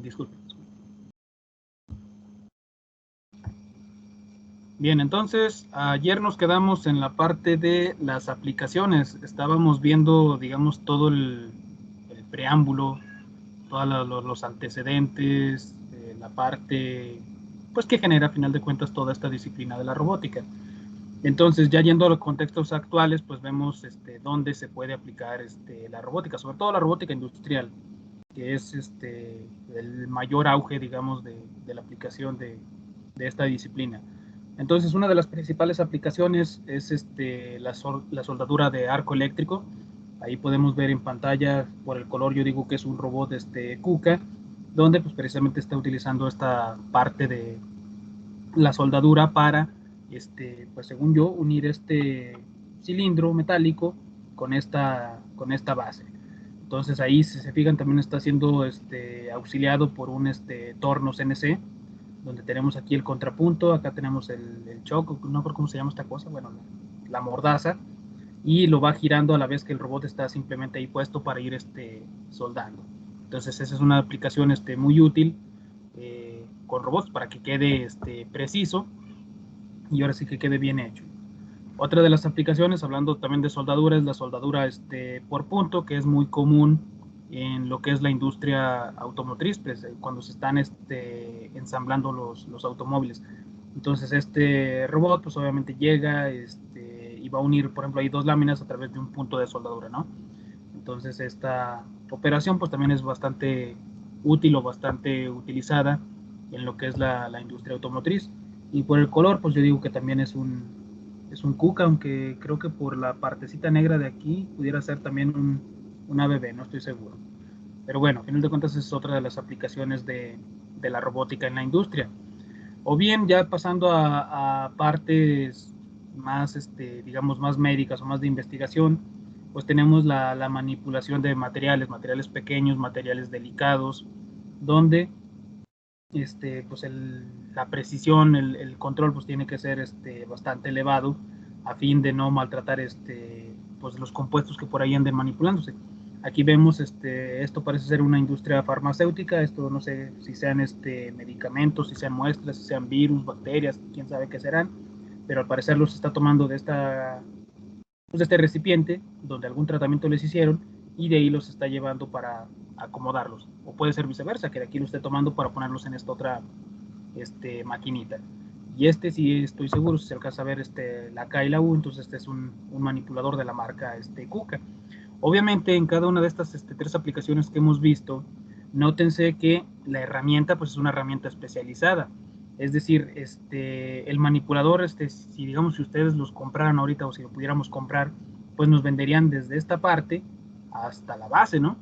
Disculpe. Bien, entonces ayer nos quedamos en la parte de las aplicaciones. Estábamos viendo, digamos, todo el preámbulo, todos los antecedentes, la parte, pues, que genera a final de cuentas toda esta disciplina de la robótica. Entonces, ya yendo a los contextos actuales, pues vemos dónde se puede aplicar la robótica, sobre todo la robótica industrial, que es el mayor auge, digamos, de la aplicación de esta disciplina. Entonces, una de las principales aplicaciones es la soldadura de arco eléctrico. Ahí podemos ver en pantalla, por el color, yo digo que es un robot KUKA, donde pues precisamente está utilizando esta parte de la soldadura para, pues según yo, unir este cilindro metálico con esta base. Entonces ahí, si se fijan, también está siendo auxiliado por un torno CNC, donde tenemos aquí el contrapunto, acá tenemos el choke, no recuerdo cómo se llama esta cosa, bueno, la mordaza, y lo va girando a la vez que el robot está simplemente ahí puesto para ir soldando. Entonces esa es una aplicación muy útil con robots para que quede preciso y ahora sí que quede bien hecho. Otra de las aplicaciones, hablando también de soldadura, es la soldadura por punto, que es muy común en lo que es la industria automotriz, pues, cuando se están ensamblando los automóviles. Entonces este robot pues obviamente llega y va a unir, por ejemplo, ahí dos láminas a través de un punto de soldadura, ¿no? Entonces esta operación pues también es bastante útil o bastante utilizada en lo que es la industria automotriz. Y por el color pues yo digo que también es un KUKA, aunque creo que por la partecita negra de aquí pudiera ser también un ABB, no estoy seguro. Pero bueno, a final de cuentas es otra de las aplicaciones de la robótica en la industria. O bien ya pasando a partes más, digamos, más médicas o más de investigación, pues tenemos la manipulación de materiales pequeños, materiales delicados, donde pues la precisión, el control pues tiene que ser bastante elevado a fin de no maltratar pues los compuestos que por ahí anden manipulándose. Aquí vemos esto parece ser una industria farmacéutica, esto no sé si sean medicamentos, si sean muestras, si sean virus, bacterias, quién sabe qué serán, pero al parecer los está tomando de este recipiente donde algún tratamiento les hicieron y de ahí los está llevando para acomodarlos. O puede ser viceversa, que de aquí lo esté tomando para ponerlos en esta otra maquinita. Y sí estoy seguro, si se alcanza a ver la K y la U, entonces es un manipulador de la marca KUKA. Obviamente en cada una de estas tres aplicaciones que hemos visto, nótense que la herramienta pues es una herramienta especializada. Es decir, el manipulador, si digamos si ustedes los compraran ahorita o si lo pudiéramos comprar, pues nos venderían desde esta parte hasta la base, ¿no?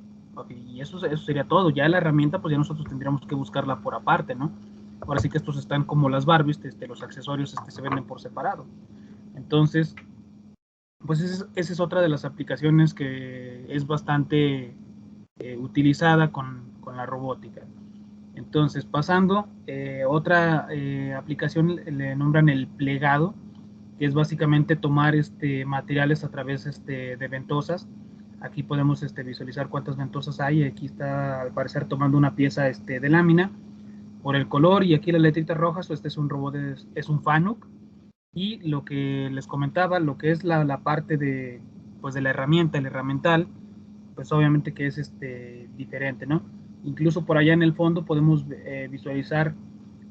Y eso sería todo. Ya la herramienta, pues ya nosotros tendríamos que buscarla por aparte, ¿no? Ahora sí que estos están como las Barbies, los accesorios se venden por separado. Entonces, pues esa es otra de las aplicaciones que es bastante utilizada con la robótica. Entonces, pasando, otra aplicación le nombran el plegado, que es básicamente tomar materiales a través de ventosas. Aquí podemos visualizar cuántas ventosas hay. Aquí está, al parecer, tomando una pieza de lámina por el color, y aquí las letritas rojas. Este es un robot, es un FANUC. Y lo que les comentaba, lo que es la parte pues de la herramienta, el herramental, pues obviamente que es diferente, ¿no? Incluso por allá en el fondo podemos visualizar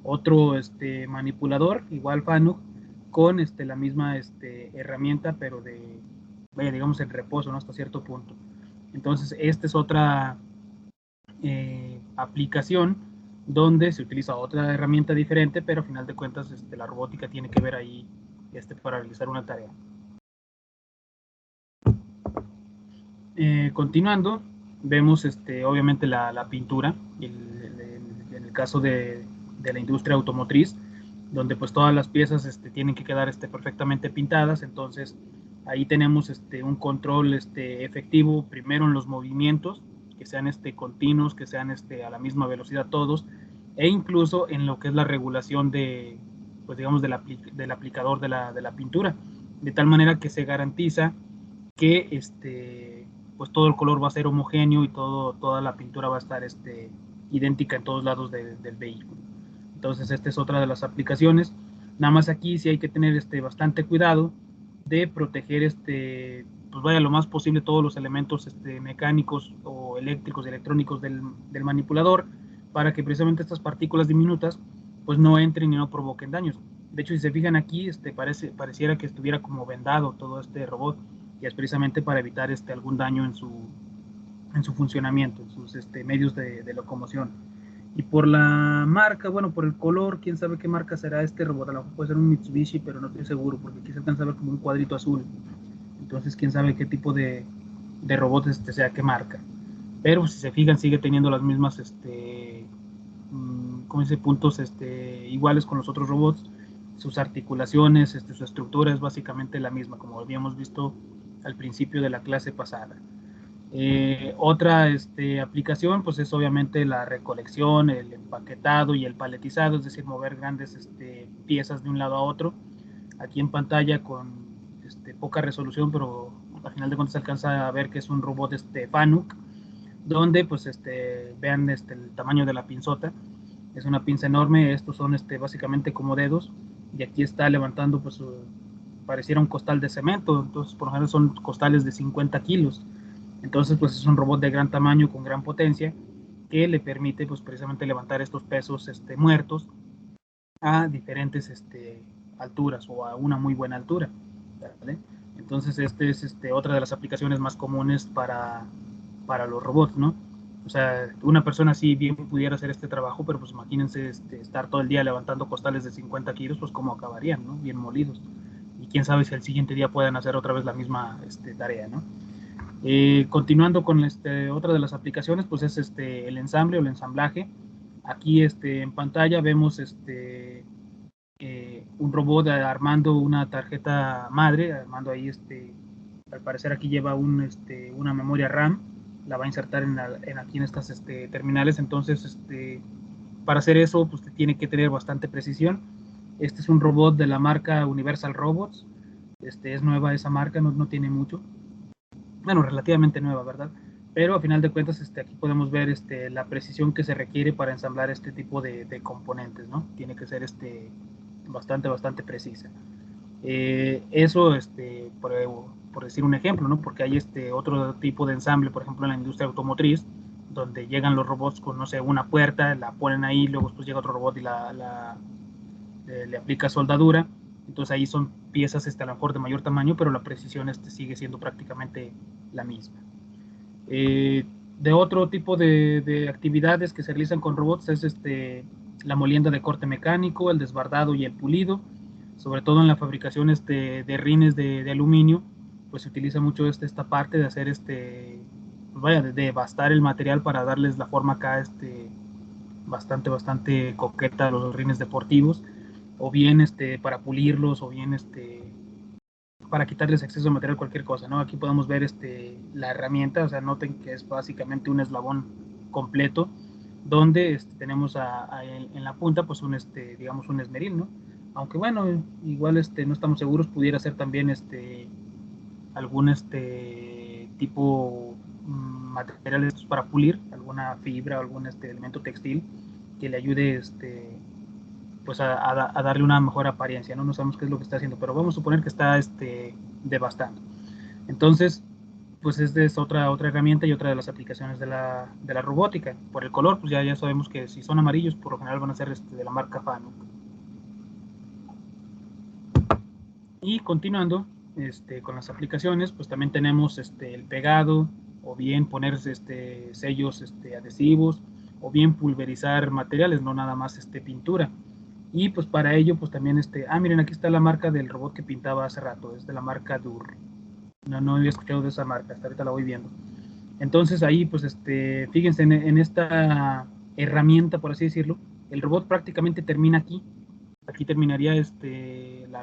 otro manipulador, igual FANUC, con la misma herramienta, pero digamos en reposo, ¿no? Hasta cierto punto. Entonces, esta es otra aplicación donde se utiliza otra herramienta diferente, pero al final de cuentas la robótica tiene que ver ahí para realizar una tarea. Continuando, vemos obviamente la pintura, en el caso de la industria automotriz, donde pues todas las piezas tienen que quedar perfectamente pintadas. Entonces ahí tenemos un control efectivo, primero en los movimientos, que sean continuos, que sean a la misma velocidad todos, e incluso en lo que es la regulación pues digamos del aplicador de la pintura, de tal manera que se garantiza que pues todo el color va a ser homogéneo y toda la pintura va a estar idéntica en todos lados del vehículo. Entonces esta es otra de las aplicaciones. Nada más aquí sí hay que tener bastante cuidado de proteger pues vaya lo más posible todos los elementos mecánicos o eléctricos y electrónicos del manipulador, para que precisamente estas partículas diminutas pues no entren y no provoquen daños. De hecho, si se fijan aquí, pareciera que estuviera como vendado todo este robot, y es precisamente para evitar algún daño en su funcionamiento, en sus medios de locomoción. Y por la marca, bueno, por el color, quién sabe qué marca será este robot. A lo mejor puede ser un Mitsubishi, pero no estoy seguro, porque aquí se alcanza a ver como un cuadrito azul. Entonces, quién sabe qué tipo de robot sea, qué marca. Pero si se fijan, sigue teniendo las mismas, ¿cómo dice? Puntos iguales con los otros robots. Sus articulaciones, su estructura es básicamente la misma, como habíamos visto al principio de la clase pasada. Otra aplicación pues es obviamente la recolección, el empaquetado y el paletizado, es decir, mover grandes piezas de un lado a otro. Aquí en pantalla con poca resolución, pero al final de cuentas se alcanza a ver que es un robot FANUC, donde pues vean el tamaño de la pinzota. Es una pinza enorme, estos son básicamente como dedos, y aquí está levantando pues pareciera un costal de cemento. Entonces por lo general son costales de 50 kilos. Entonces, pues es un robot de gran tamaño, con gran potencia, que le permite, pues precisamente levantar estos pesos muertos a diferentes alturas o a una muy buena altura, ¿vale? Entonces, es otra de las aplicaciones más comunes para los robots, ¿no? O sea, una persona así bien pudiera hacer este trabajo, pero pues imagínense estar todo el día levantando costales de 50 kilos, pues cómo acabarían, ¿no? Bien molidos. Y quién sabe si al siguiente día puedan hacer otra vez la misma tarea, ¿no? Continuando con otra de las aplicaciones, pues es el ensamble o el ensamblaje. Aquí en pantalla vemos un robot armando una tarjeta madre, armando ahí al parecer aquí lleva una memoria RAM, la va a insertar aquí en estas terminales. Entonces para hacer eso pues tiene que tener bastante precisión. Este es un robot de la marca Universal Robots. Es nueva esa marca, no tiene mucho, bueno, relativamente nueva, ¿verdad? Pero a final de cuentas, aquí podemos ver la precisión que se requiere para ensamblar este tipo de componentes, ¿no? Tiene que ser bastante precisa. Eso, por decir un ejemplo, ¿no? Porque hay otro tipo de ensamble, por ejemplo, en la industria automotriz, donde llegan los robots con, no sé, una puerta, la ponen ahí, luego después llega otro robot y le aplica soldadura. Entonces ahí son piezas a lo mejor de mayor tamaño, pero la precisión sigue siendo prácticamente la misma. De otro tipo de actividades que se realizan con robots es la molienda de corte mecánico, el desbardado y el pulido, sobre todo en la fabricación de rines de aluminio, pues se utiliza mucho esta parte de hacer pues vaya, de bastar el material para darles la forma acá bastante coqueta a los rines deportivos, o bien para pulirlos, o bien para quitarles exceso de material, cualquier cosa, ¿no? Aquí podemos ver la herramienta, o sea, noten que es básicamente un eslabón completo, donde tenemos en la punta, pues digamos un esmeril, ¿no? Aunque bueno, igual no estamos seguros, pudiera ser también algún tipo material para pulir, alguna fibra o algún elemento textil que le ayude pues a darle una mejor apariencia, ¿no? No sabemos qué es lo que está haciendo, pero vamos a suponer que está devastando. Entonces, pues esta es otra herramienta y otra de las aplicaciones de la robótica. Por el color, pues ya sabemos que si son amarillos, por lo general van a ser de la marca FANUC. Y continuando con las aplicaciones, pues también tenemos el pegado, o bien poner sellos adhesivos, o bien pulverizar materiales, no nada más pintura. Y pues para ello, pues también miren, aquí está la marca del robot que pintaba hace rato, es de la marca Dur. No había escuchado de esa marca, hasta ahorita la voy viendo. Entonces ahí, pues fíjense en esta herramienta, por así decirlo, el robot prácticamente termina aquí. Aquí terminaría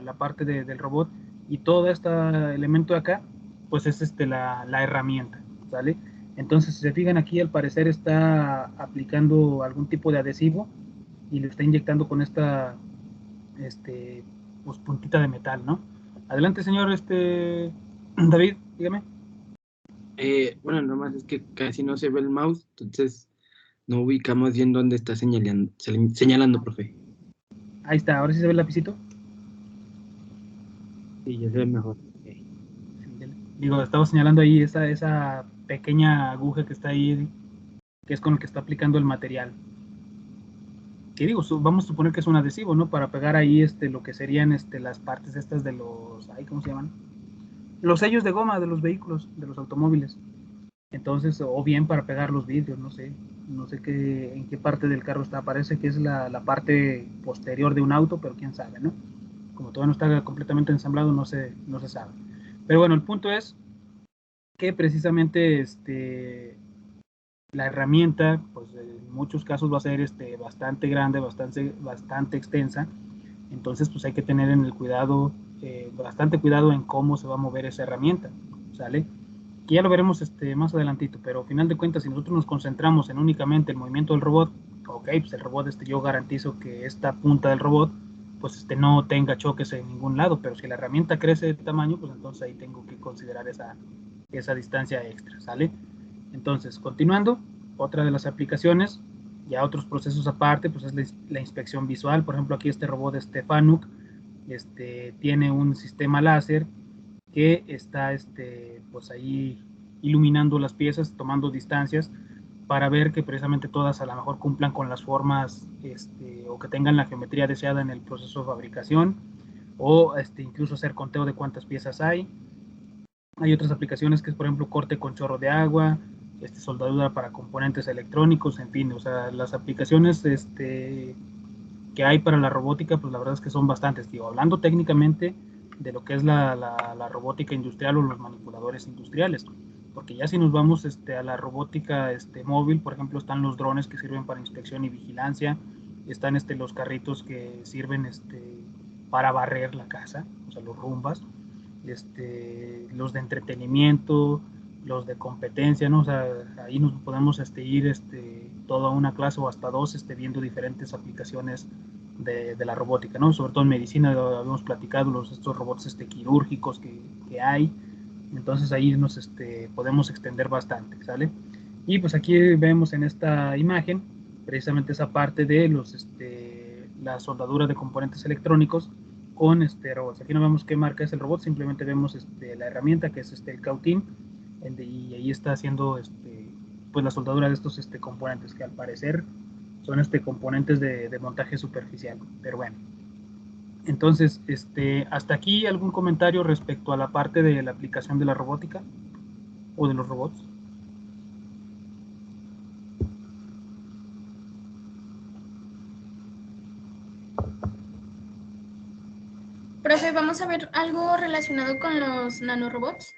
la parte del robot, y todo este elemento de acá, pues es la herramienta, ¿sale? Entonces, si se fijan aquí, al parecer está aplicando algún tipo de adhesivo y lo está inyectando con esta pues, puntita de metal, ¿no? Adelante, señor David, dígame. Bueno, nomás es que casi no se ve el mouse, entonces No ubicamos bien dónde está señalando, profe. Ahí está, ahora sí se ve el lapicito. Sí, ya se ve mejor. Sí, digo, estaba señalando ahí esa pequeña aguja que está ahí, que es con el que está aplicando el material. Que digo, vamos a suponer que es un adhesivo, ¿no? Para pegar ahí lo que serían las partes estas de los, ay, ¿cómo se llaman? Los sellos de goma de los vehículos, de los automóviles. Entonces, o bien para pegar los vidrios, no sé en qué parte del carro está, parece que es la parte posterior de un auto, pero quién sabe, ¿no? Como todavía no está completamente ensamblado, no se sabe. Pero bueno, el punto es que precisamente la herramienta, pues en muchos casos va a ser bastante grande, bastante extensa, entonces pues hay que tener en el cuidado, bastante cuidado en cómo se va a mover esa herramienta, ¿sale? Que ya lo veremos más adelantito, pero al final de cuentas, si nosotros nos concentramos en únicamente el movimiento del robot, ok, pues el robot, yo garantizo que esta punta del robot, pues no tenga choques en ningún lado, pero si la herramienta crece de tamaño, pues entonces ahí tengo que considerar esa distancia extra, ¿sale? Entonces, continuando, otra de las aplicaciones, ya otros procesos aparte, pues es la inspección visual. Por ejemplo, aquí este robot Fanuc tiene un sistema láser que está pues ahí iluminando las piezas, tomando distancias para ver que precisamente todas a lo mejor cumplan con las formas o que tengan la geometría deseada en el proceso de fabricación, o incluso hacer conteo de cuántas piezas hay. Hay otras aplicaciones que es, por ejemplo, corte con chorro de agua, soldadura para componentes electrónicos, en fin, o sea, las aplicaciones que hay para la robótica, pues la verdad es que son bastantes, digo, hablando técnicamente de lo que es la robótica industrial o los manipuladores industriales, porque ya si nos vamos a la robótica móvil, por ejemplo, están los drones que sirven para inspección y vigilancia, están los carritos que sirven para barrer la casa, o sea, los rumbas, los de entretenimiento, los de competencia, ¿no? O sea, ahí nos podemos ir toda una clase o hasta dos viendo diferentes aplicaciones de la robótica, ¿no? Sobre todo en medicina habíamos platicado estos robots quirúrgicos que hay, entonces ahí nos podemos extender bastante, ¿sale? Y pues aquí vemos en esta imagen precisamente esa parte de la soldadura de componentes electrónicos con robots. Aquí no vemos qué marca es el robot, simplemente vemos la herramienta que es el cautín, y ahí está haciendo pues la soldadura de estos componentes que al parecer son componentes de montaje superficial, pero bueno. Entonces, hasta aquí algún comentario respecto a la parte de la aplicación de la robótica o de los robots. Profe, ¿vamos a ver algo relacionado con los nanorobots?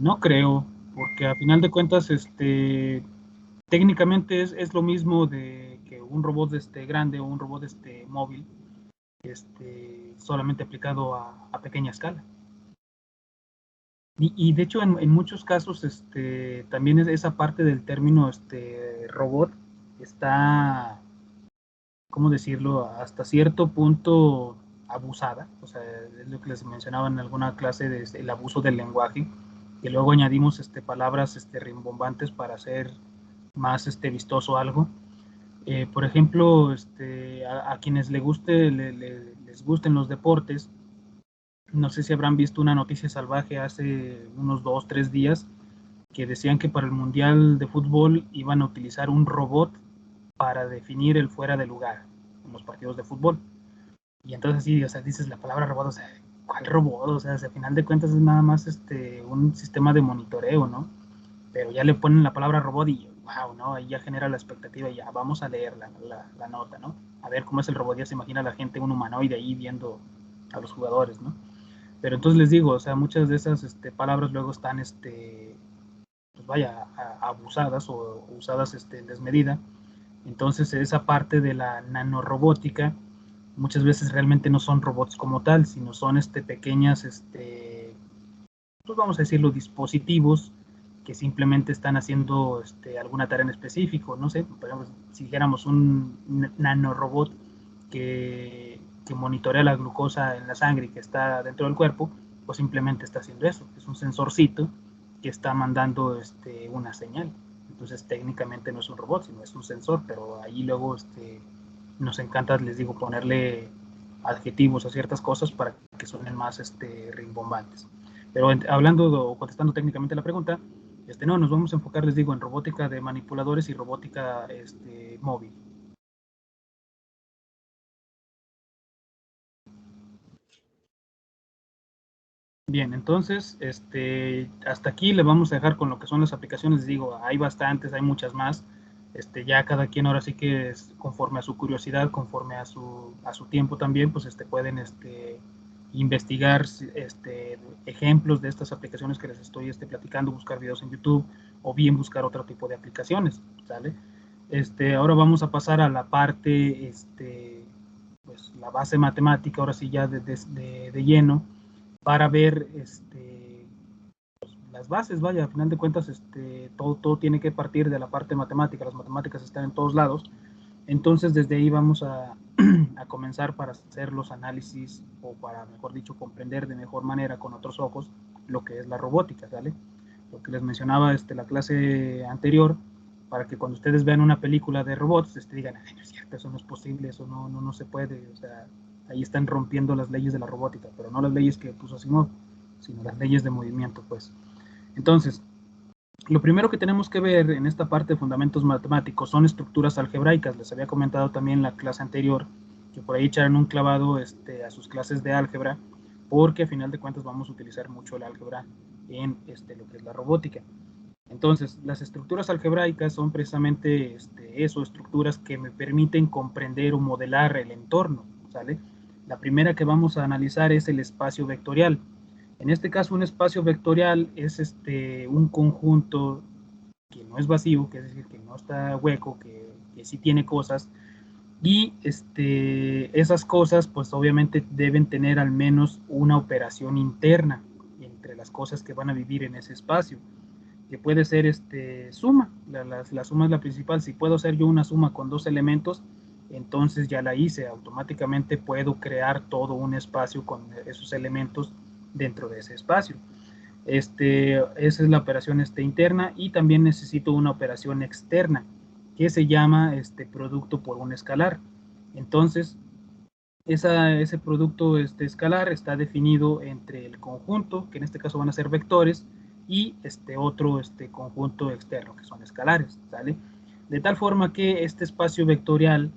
No creo, porque a final de cuentas, técnicamente es lo mismo de que un robot grande o un robot móvil, solamente aplicado a pequeña escala. Y de hecho, en muchos casos, también es esa parte del término robot está, ¿cómo decirlo?, hasta cierto punto abusada. O sea, es lo que les mencionaba en alguna clase del abuso del lenguaje, que luego añadimos palabras rimbombantes para hacer más vistoso algo. Por ejemplo, a quienes les gusten los deportes, no sé si habrán visto una noticia salvaje hace unos 2, 3 días que decían que para el Mundial de Fútbol iban a utilizar un robot para definir el fuera de lugar en los partidos de fútbol. Y entonces sí, o sea, dices la palabra robot, o sea, ¿cuál robot? O sea, al final de cuentas es nada más un sistema de monitoreo, ¿no? Pero ya le ponen la palabra robot y wow, ¿no? Ahí ya genera la expectativa y ya vamos a leer la nota, ¿no? A ver cómo es el robot, ya se imagina la gente, un humanoide ahí viendo a los jugadores, ¿no? Pero entonces les digo, o sea, muchas de esas palabras luego están, pues vaya, abusadas o usadas en desmedida. Entonces esa parte de la nanorobótica muchas veces realmente no son robots como tal, sino son pequeñas, pues vamos a decirlo, dispositivos que simplemente están haciendo alguna tarea en específico. No sé, por ejemplo, si dijéramos un nanorobot que monitorea la glucosa en la sangre y que está dentro del cuerpo, pues simplemente está haciendo eso. Es un sensorcito que está mandando una señal. Entonces técnicamente no es un robot, sino es un sensor, pero ahí luego nos encanta, les digo, ponerle adjetivos a ciertas cosas para que suenen más rimbombantes. Pero hablando o contestando técnicamente la pregunta, no, nos vamos a enfocar, les digo, en robótica de manipuladores y robótica móvil. Bien, entonces, hasta aquí le vamos a dejar con lo que son las aplicaciones. Les digo, hay bastantes, hay muchas más. Ya cada quien ahora sí que es conforme a su curiosidad, conforme a su tiempo también, pues pueden investigar ejemplos de estas aplicaciones que les estoy platicando, buscar videos en YouTube o bien buscar otro tipo de aplicaciones, ¿sale? Ahora vamos a pasar a la parte, pues la base matemática, ahora sí ya de lleno, para ver pues, las bases, vaya, a final de cuentas todo tiene que partir de la parte matemática, las matemáticas están en todos lados, entonces desde ahí vamos a comenzar para hacer los análisis o para, mejor dicho, comprender de mejor manera con otros ojos lo que es la robótica, ¿sale? Lo que les mencionaba la clase anterior, para que cuando ustedes vean una película de robots, digan, ay, no es cierto, eso no es posible, eso no se puede, o sea, ahí están rompiendo las leyes de la robótica, pero no las leyes que puso Asimov, sino las leyes de movimiento, pues. Entonces, lo primero que tenemos que ver en esta parte de fundamentos matemáticos son estructuras algebraicas. Les había comentado también en la clase anterior que por ahí echaran un clavado a sus clases de álgebra, porque a final de cuentas vamos a utilizar mucho el álgebra en lo que es la robótica. Entonces, las estructuras algebraicas son precisamente eso, estructuras que me permiten comprender o modelar el entorno, ¿sale? La primera que vamos a analizar es el espacio vectorial. En este caso, un espacio vectorial es un conjunto que no es vacío, que es decir, que no está hueco, que sí tiene cosas, y esas cosas, pues obviamente deben tener al menos una operación interna entre las cosas que van a vivir en ese espacio, que puede ser suma, la suma es la principal. Si puedo hacer yo una suma con dos elementos, entonces ya la hice, automáticamente puedo crear todo un espacio con esos elementos dentro de ese espacio. Esa es la operación interna, y también necesito una operación externa que se llama producto por un escalar. Entonces, ese producto escalar está definido entre el conjunto, que en este caso van a ser vectores, y otro conjunto externo, que son escalares, ¿sale? De tal forma que este espacio vectorial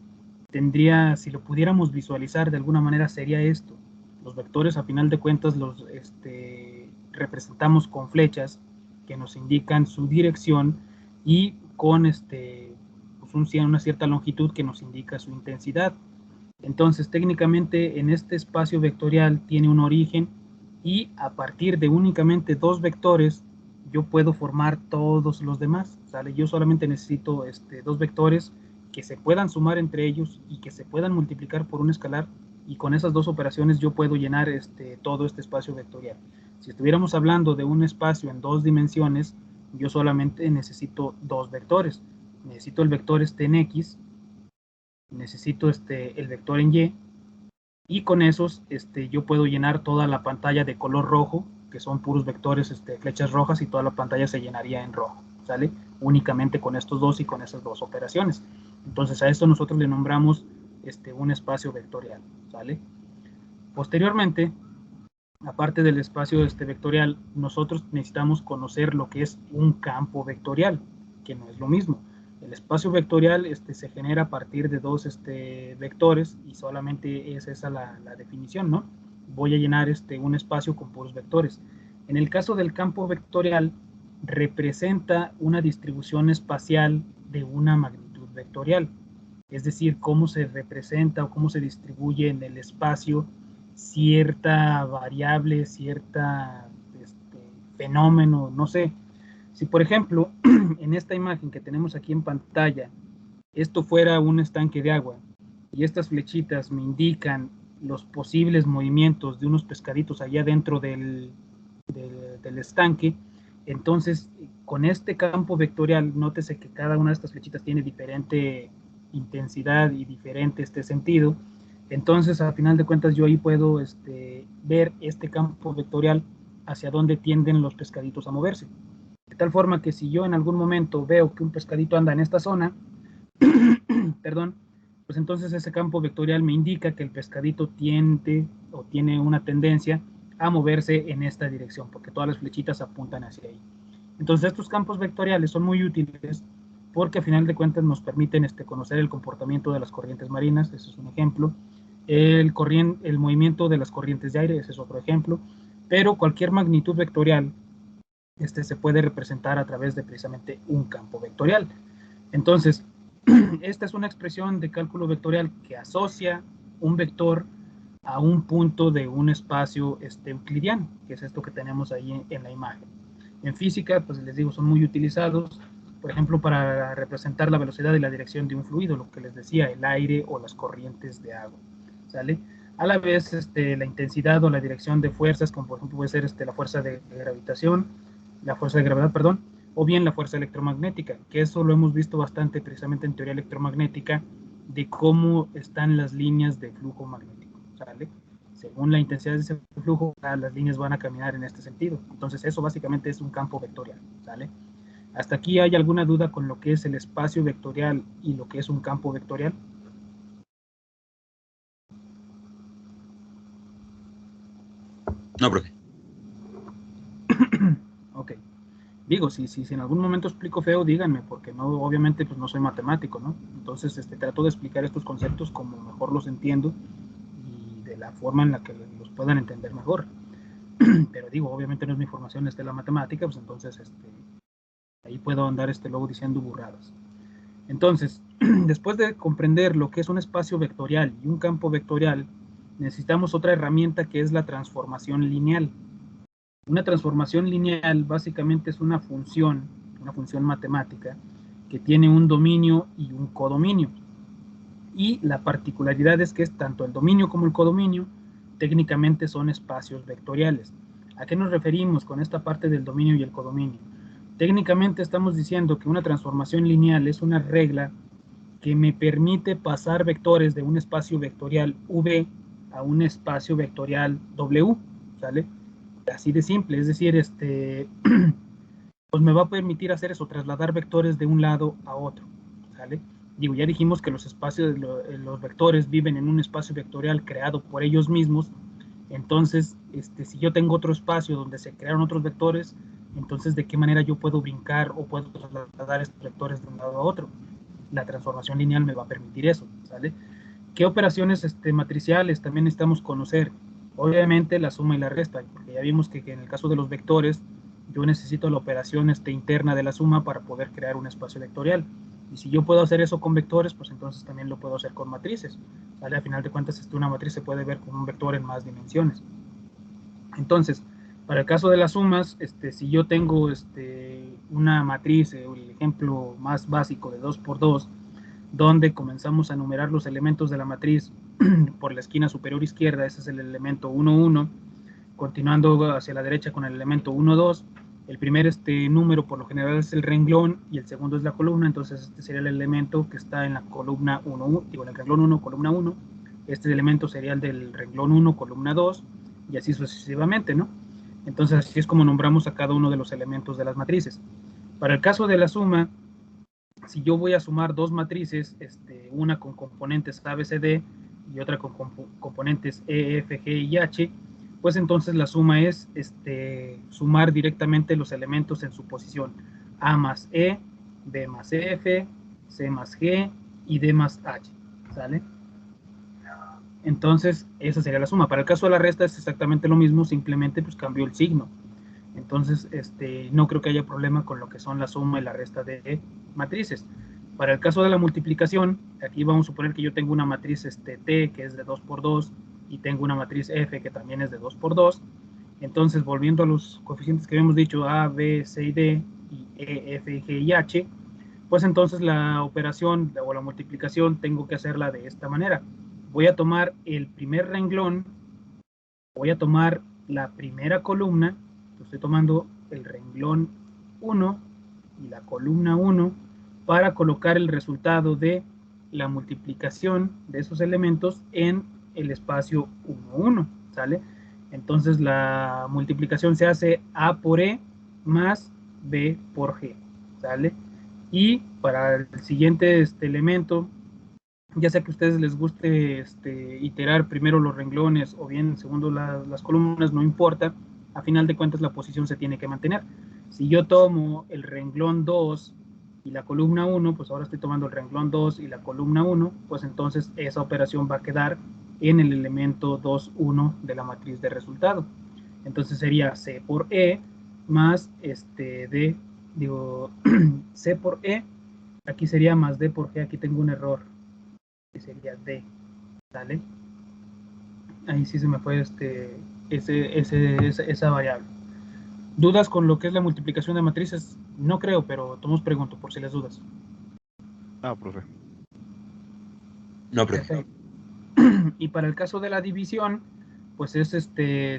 tendría, si lo pudiéramos visualizar de alguna manera, sería esto. Los vectores, a final de cuentas, los representamos con flechas que nos indican su dirección, y con pues una cierta longitud que nos indica su intensidad. Entonces, técnicamente, en este espacio vectorial tiene un origen, y a partir de únicamente dos vectores, yo puedo formar todos los demás, ¿sale? Yo solamente necesito dos vectores que se puedan sumar entre ellos y que se puedan multiplicar por un escalar, y con esas dos operaciones yo puedo llenar todo este espacio vectorial. Si estuviéramos hablando de un espacio en dos dimensiones, yo solamente necesito dos vectores. Necesito el vector en X, necesito el vector en y con esos yo puedo llenar toda la pantalla de color rojo, que son puros vectores, flechas rojas, y toda la pantalla se llenaría en rojo, ¿sale? Únicamente con estos dos y con esas dos operaciones. Entonces a esto nosotros le nombramos un espacio vectorial, ¿sale? Posteriormente, aparte del espacio vectorial, nosotros necesitamos conocer lo que es un campo vectorial, que no es lo mismo. El espacio vectorial se genera a partir de dos vectores, y solamente es esa la definición, ¿no? Voy a llenar un espacio con puros vectores. En el caso del campo vectorial, representa una distribución espacial de una magnitud vectorial, es decir, cómo se representa o cómo se distribuye en el espacio cierta variable, cierta fenómeno, no sé. Si por ejemplo, en esta imagen que tenemos aquí en pantalla, esto fuera un estanque de agua, y estas flechitas me indican los posibles movimientos de unos pescaditos allá dentro del estanque, entonces con este campo vectorial, nótese que cada una de estas flechitas tiene diferente intensidad y diferente sentido. Entonces, a final de cuentas, yo ahí puedo ver este campo vectorial hacia dónde tienden los pescaditos a moverse. De tal forma que si yo en algún momento veo que un pescadito anda en esta zona, perdón, pues entonces ese campo vectorial me indica que el pescadito tiende o tiene una tendencia a moverse en esta dirección, porque todas las flechitas apuntan hacia ahí. Entonces estos campos vectoriales son muy útiles porque a final de cuentas nos permiten conocer el comportamiento de las corrientes marinas, ese es un ejemplo, el movimiento de las corrientes de aire, ese es otro ejemplo, pero cualquier magnitud vectorial se puede representar a través de precisamente un campo vectorial. Entonces, esta es una expresión de cálculo vectorial que asocia un vector a un punto de un espacio euclidiano, que es esto que tenemos ahí en la imagen. En física, pues les digo, son muy utilizados, por ejemplo, para representar la velocidad y la dirección de un fluido, lo que les decía, el aire o las corrientes de agua, ¿sale? A la vez, la intensidad o la dirección de fuerzas, como por ejemplo puede ser la fuerza de gravitación, la fuerza de gravedad, perdón, o bien la fuerza electromagnética, que eso lo hemos visto bastante precisamente en teoría electromagnética, de cómo están las líneas de flujo magnético, ¿sale? Según la intensidad de ese flujo, las líneas van a caminar en este sentido. Entonces eso básicamente es un campo vectorial, ¿sale? ¿Hasta aquí hay alguna duda con lo que es el espacio vectorial y lo que es un campo vectorial? No, profe. Ok. Digo, si en algún momento explico feo, díganme, porque no, obviamente pues no soy matemático, ¿no? Entonces trato de explicar estos conceptos como mejor los entiendo y de la forma en la que los puedan entender mejor. Pero digo, obviamente no es mi formación la matemática, pues entonces ahí puedo andar luego diciendo burradas. Entonces, después de comprender lo que es un espacio vectorial y un campo vectorial, necesitamos otra herramienta que es la transformación lineal. Una transformación lineal básicamente es una función matemática que tiene un dominio y un codominio. Y la particularidad es que tanto el dominio como el codominio técnicamente son espacios vectoriales. ¿A qué nos referimos con esta parte del dominio y el codominio? Técnicamente estamos diciendo que una transformación lineal es una regla que me permite pasar vectores de un espacio vectorial V a un espacio vectorial W, ¿sale? Así de simple, es decir, pues me va a permitir hacer eso, trasladar vectores de un lado a otro, ¿sale? Digo, ya dijimos que los espacios, los vectores viven en un espacio vectorial creado por ellos mismos. Entonces, si yo tengo otro espacio donde se crearon otros vectores, entonces, ¿de qué manera yo puedo brincar o puedo trasladar estos vectores de un lado a otro? La transformación lineal me va a permitir eso, ¿sale? ¿Qué operaciones matriciales también necesitamos conocer? Obviamente la suma y la resta, porque ya vimos que en el caso de los vectores, yo necesito la operación interna de la suma para poder crear un espacio vectorial. Y si yo puedo hacer eso con vectores, pues entonces también lo puedo hacer con matrices, ¿vale? A final de cuentas, una matriz se puede ver como un vector en más dimensiones. Entonces, para el caso de las sumas, si yo tengo una matriz, el ejemplo más básico de 2 por 2, donde comenzamos a numerar los elementos de la matriz por la esquina superior izquierda, ese es el elemento 1, 1, continuando hacia la derecha con el elemento 1, 2, el primer número por lo general es el renglón y el segundo es la columna, entonces este sería el elemento que está en la columna 1, digo, en el renglón 1, columna 1, este elemento sería el del renglón 1, columna 2, y así sucesivamente, ¿no? Entonces así es como nombramos a cada uno de los elementos de las matrices. Para el caso de la suma, si yo voy a sumar dos matrices, una con componentes A, B, C, D y otra con componentes E, F, G y H, pues entonces la suma es sumar directamente los elementos en su posición. A más E, B más F, C más G y D más H, ¿sale? Entonces esa sería la suma. Para el caso de la resta es exactamente lo mismo, simplemente pues cambió el signo. Entonces, no creo que haya problema con lo que son la suma y la resta de matrices. Para el caso de la multiplicación, aquí vamos a suponer que yo tengo una matriz T, que es de 2 por 2, y tengo una matriz F, que también es de 2 por 2. Entonces, volviendo a los coeficientes que habíamos dicho, A, B, C y D, y E, F, G y H, pues entonces la operación o la multiplicación tengo que hacerla de esta manera. Voy a tomar el primer renglón, voy a tomar la primera columna, estoy tomando el renglón 1 y la columna 1 para colocar el resultado de la multiplicación de esos elementos en el espacio 1, 1, ¿sale? Entonces la multiplicación se hace A por E más B por G, ¿sale? Y para el siguiente elemento, ya sea que a ustedes les guste iterar primero los renglones o bien segundo las columnas, no importa, a final de cuentas la posición se tiene que mantener. Si yo tomo el renglón 2 y la columna 1, pues ahora estoy tomando el renglón 2 y la columna 1, pues entonces esa operación va a quedar en el elemento 2, 1 de la matriz de resultado. Entonces sería C por E más C por E, aquí sería más D por G, aquí tengo un error, que sería D, ¿sale? Ahí sí se me fue esa variable. ¿Dudas con lo que es la multiplicación de matrices? No creo, pero todos pregunto por si les dudas. Ah, profe. No, profe. Perfecto. Y para el caso de la división, pues es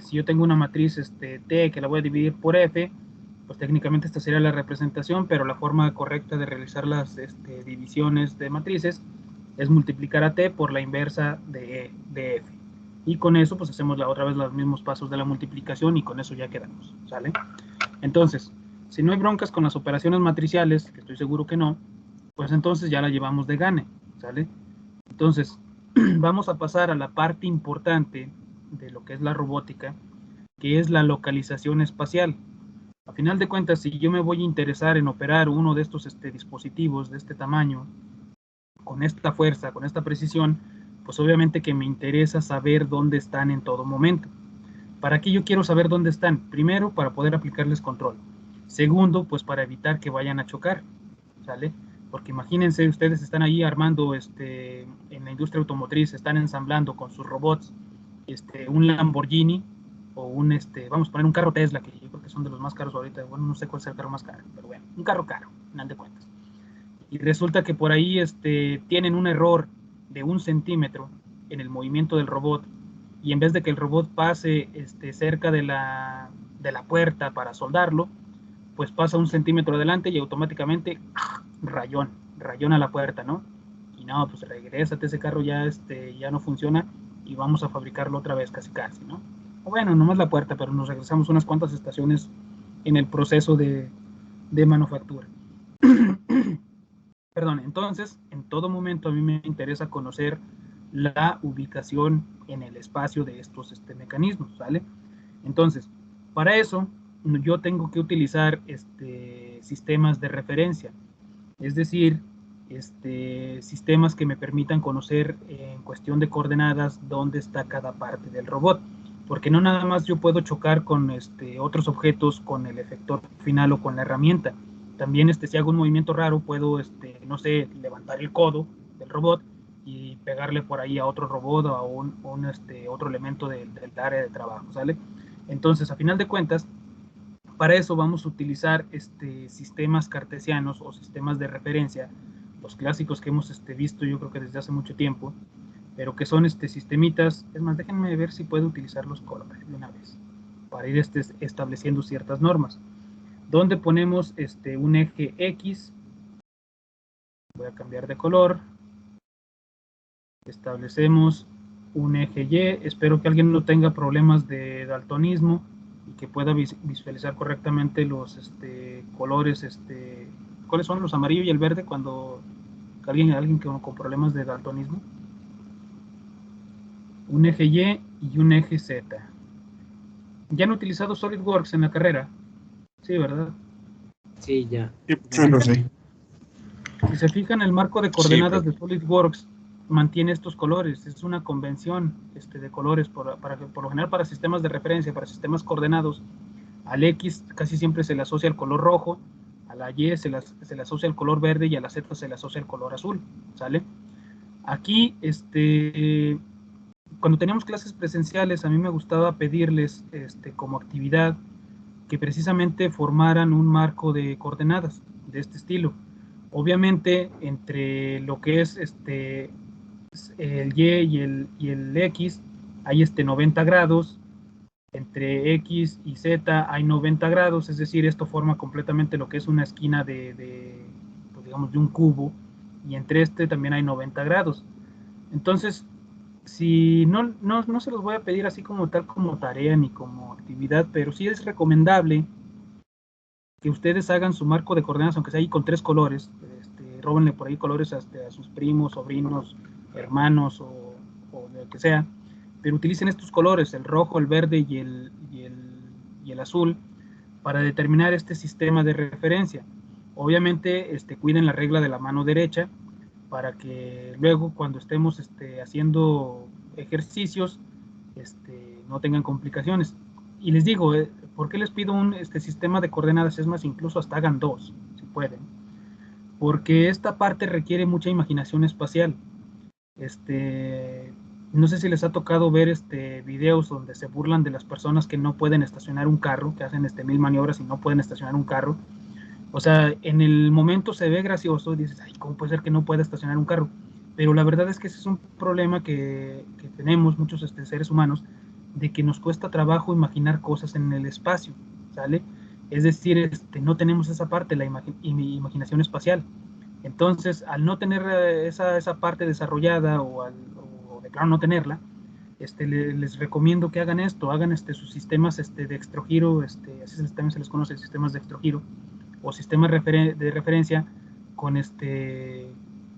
si yo tengo una matriz T que la voy a dividir por F, pues técnicamente esta sería la representación, pero la forma correcta de realizar las divisiones de matrices es multiplicar a T por la inversa de F. Y con eso pues hacemos otra vez los mismos pasos de la multiplicación y con eso ya quedamos, ¿sale? Entonces, si no hay broncas con las operaciones matriciales, que estoy seguro que no, pues entonces ya la llevamos de gane, ¿sale? Entonces, vamos a pasar a la parte importante de lo que es la robótica, que es la localización espacial. A final de cuentas, si yo me voy a interesar en operar uno de estos dispositivos de este tamaño, con esta fuerza, con esta precisión, pues obviamente que me interesa saber dónde están en todo momento. ¿Para qué yo quiero saber dónde están? Primero, para poder aplicarles control. Segundo, pues para evitar que vayan a chocar, ¿sale? Porque imagínense, ustedes están ahí armando, en la industria automotriz, están ensamblando con sus robots, un Lamborghini o vamos a poner un carro Tesla, que yo creo que son de los más caros ahorita. Bueno, no sé cuál es el carro más caro, pero bueno, un carro caro, al final de cuentas. Y resulta que por ahí tienen un error de 1 centímetro en el movimiento del robot, y en vez de que el robot pase cerca de la puerta para soldarlo, pues pasa 1 centímetro adelante y automáticamente rayón a la puerta, ¿no? Y no, pues regrésate, ese carro ya, ya no funciona y vamos a fabricarlo otra vez casi, ¿no? O bueno, nomás la puerta, pero nos regresamos unas cuantas estaciones en el proceso de manufactura. Perdón, entonces, en todo momento a mí me interesa conocer la ubicación en el espacio de estos mecanismos, ¿vale? Entonces, para eso, yo tengo que utilizar sistemas de referencia, es decir, sistemas que me permitan conocer en cuestión de coordenadas dónde está cada parte del robot, porque no nada más yo puedo chocar con otros objetos con el efector final o con la herramienta. También si hago un movimiento raro, puedo, no sé, levantar el codo del robot y pegarle por ahí a otro robot o a otro elemento del área de trabajo, ¿sale? Entonces, a final de cuentas, para eso vamos a utilizar sistemas cartesianos o sistemas de referencia, los clásicos que hemos visto yo creo que desde hace mucho tiempo, pero que son sistemitas. Es más, déjenme ver si puedo utilizar los colores de una vez, para ir estableciendo ciertas normas. Donde ponemos un eje X, voy a cambiar de color, establecemos un eje Y, espero que alguien no tenga problemas de daltonismo y que pueda visualizar correctamente los colores, ¿cuáles son? Los amarillo y el verde, cuando alguien con problemas de daltonismo. Un eje Y y un eje Z. ¿Ya han utilizado SolidWorks en la carrera? Sí, ¿verdad? Sí, ya. Sí. Si se fijan, el marco de coordenadas de SolidWorks mantiene estos colores. Es una convención de colores, por lo general para sistemas de referencia, para sistemas coordenados. Al X casi siempre se le asocia el color rojo, a la Y se le asocia el color verde y a la Z se le asocia el color azul, ¿sale? Aquí, cuando teníamos clases presenciales, a mí me gustaba pedirles como actividad que precisamente formaran un marco de coordenadas de este estilo. Obviamente, entre lo que es el Y y el X, hay 90 grados, entre X y Z hay 90 grados, es decir, esto forma completamente lo que es una esquina pues digamos, de un cubo, y entre también hay 90 grados. Entonces, si no se los voy a pedir así como tal como tarea ni como actividad, pero sí es recomendable que ustedes hagan su marco de coordenadas, aunque sea ahí con 3 colores, róbenle por ahí colores a sus primos, sobrinos, hermanos o lo que sea, pero utilicen estos colores, el rojo, el verde y el azul, para determinar este sistema de referencia. Obviamente, cuiden la regla de la mano derecha, para que luego cuando estemos haciendo ejercicios, no tengan complicaciones. Y les digo, ¿por qué les pido un sistema de coordenadas? Es más, incluso hasta hagan 2, si pueden. Porque esta parte requiere mucha imaginación espacial. No sé si les ha tocado ver videos donde se burlan de las personas que no pueden estacionar un carro, que hacen 1000 maniobras y no pueden estacionar un carro. O sea, en el momento se ve gracioso y dices, ay, ¿cómo puede ser que no pueda estacionar un carro? Pero la verdad es que ese es un problema que tenemos muchos seres humanos, de que nos cuesta trabajo imaginar cosas en el espacio, ¿sale? Es decir, no tenemos esa parte, la imaginación espacial. Entonces, al no tener esa parte desarrollada o de claro no tenerla, les recomiendo que hagan esto, hagan sus sistemas de extrogiro, así también se les conoce, sistemas de extrogiro, o sistemas de referencia con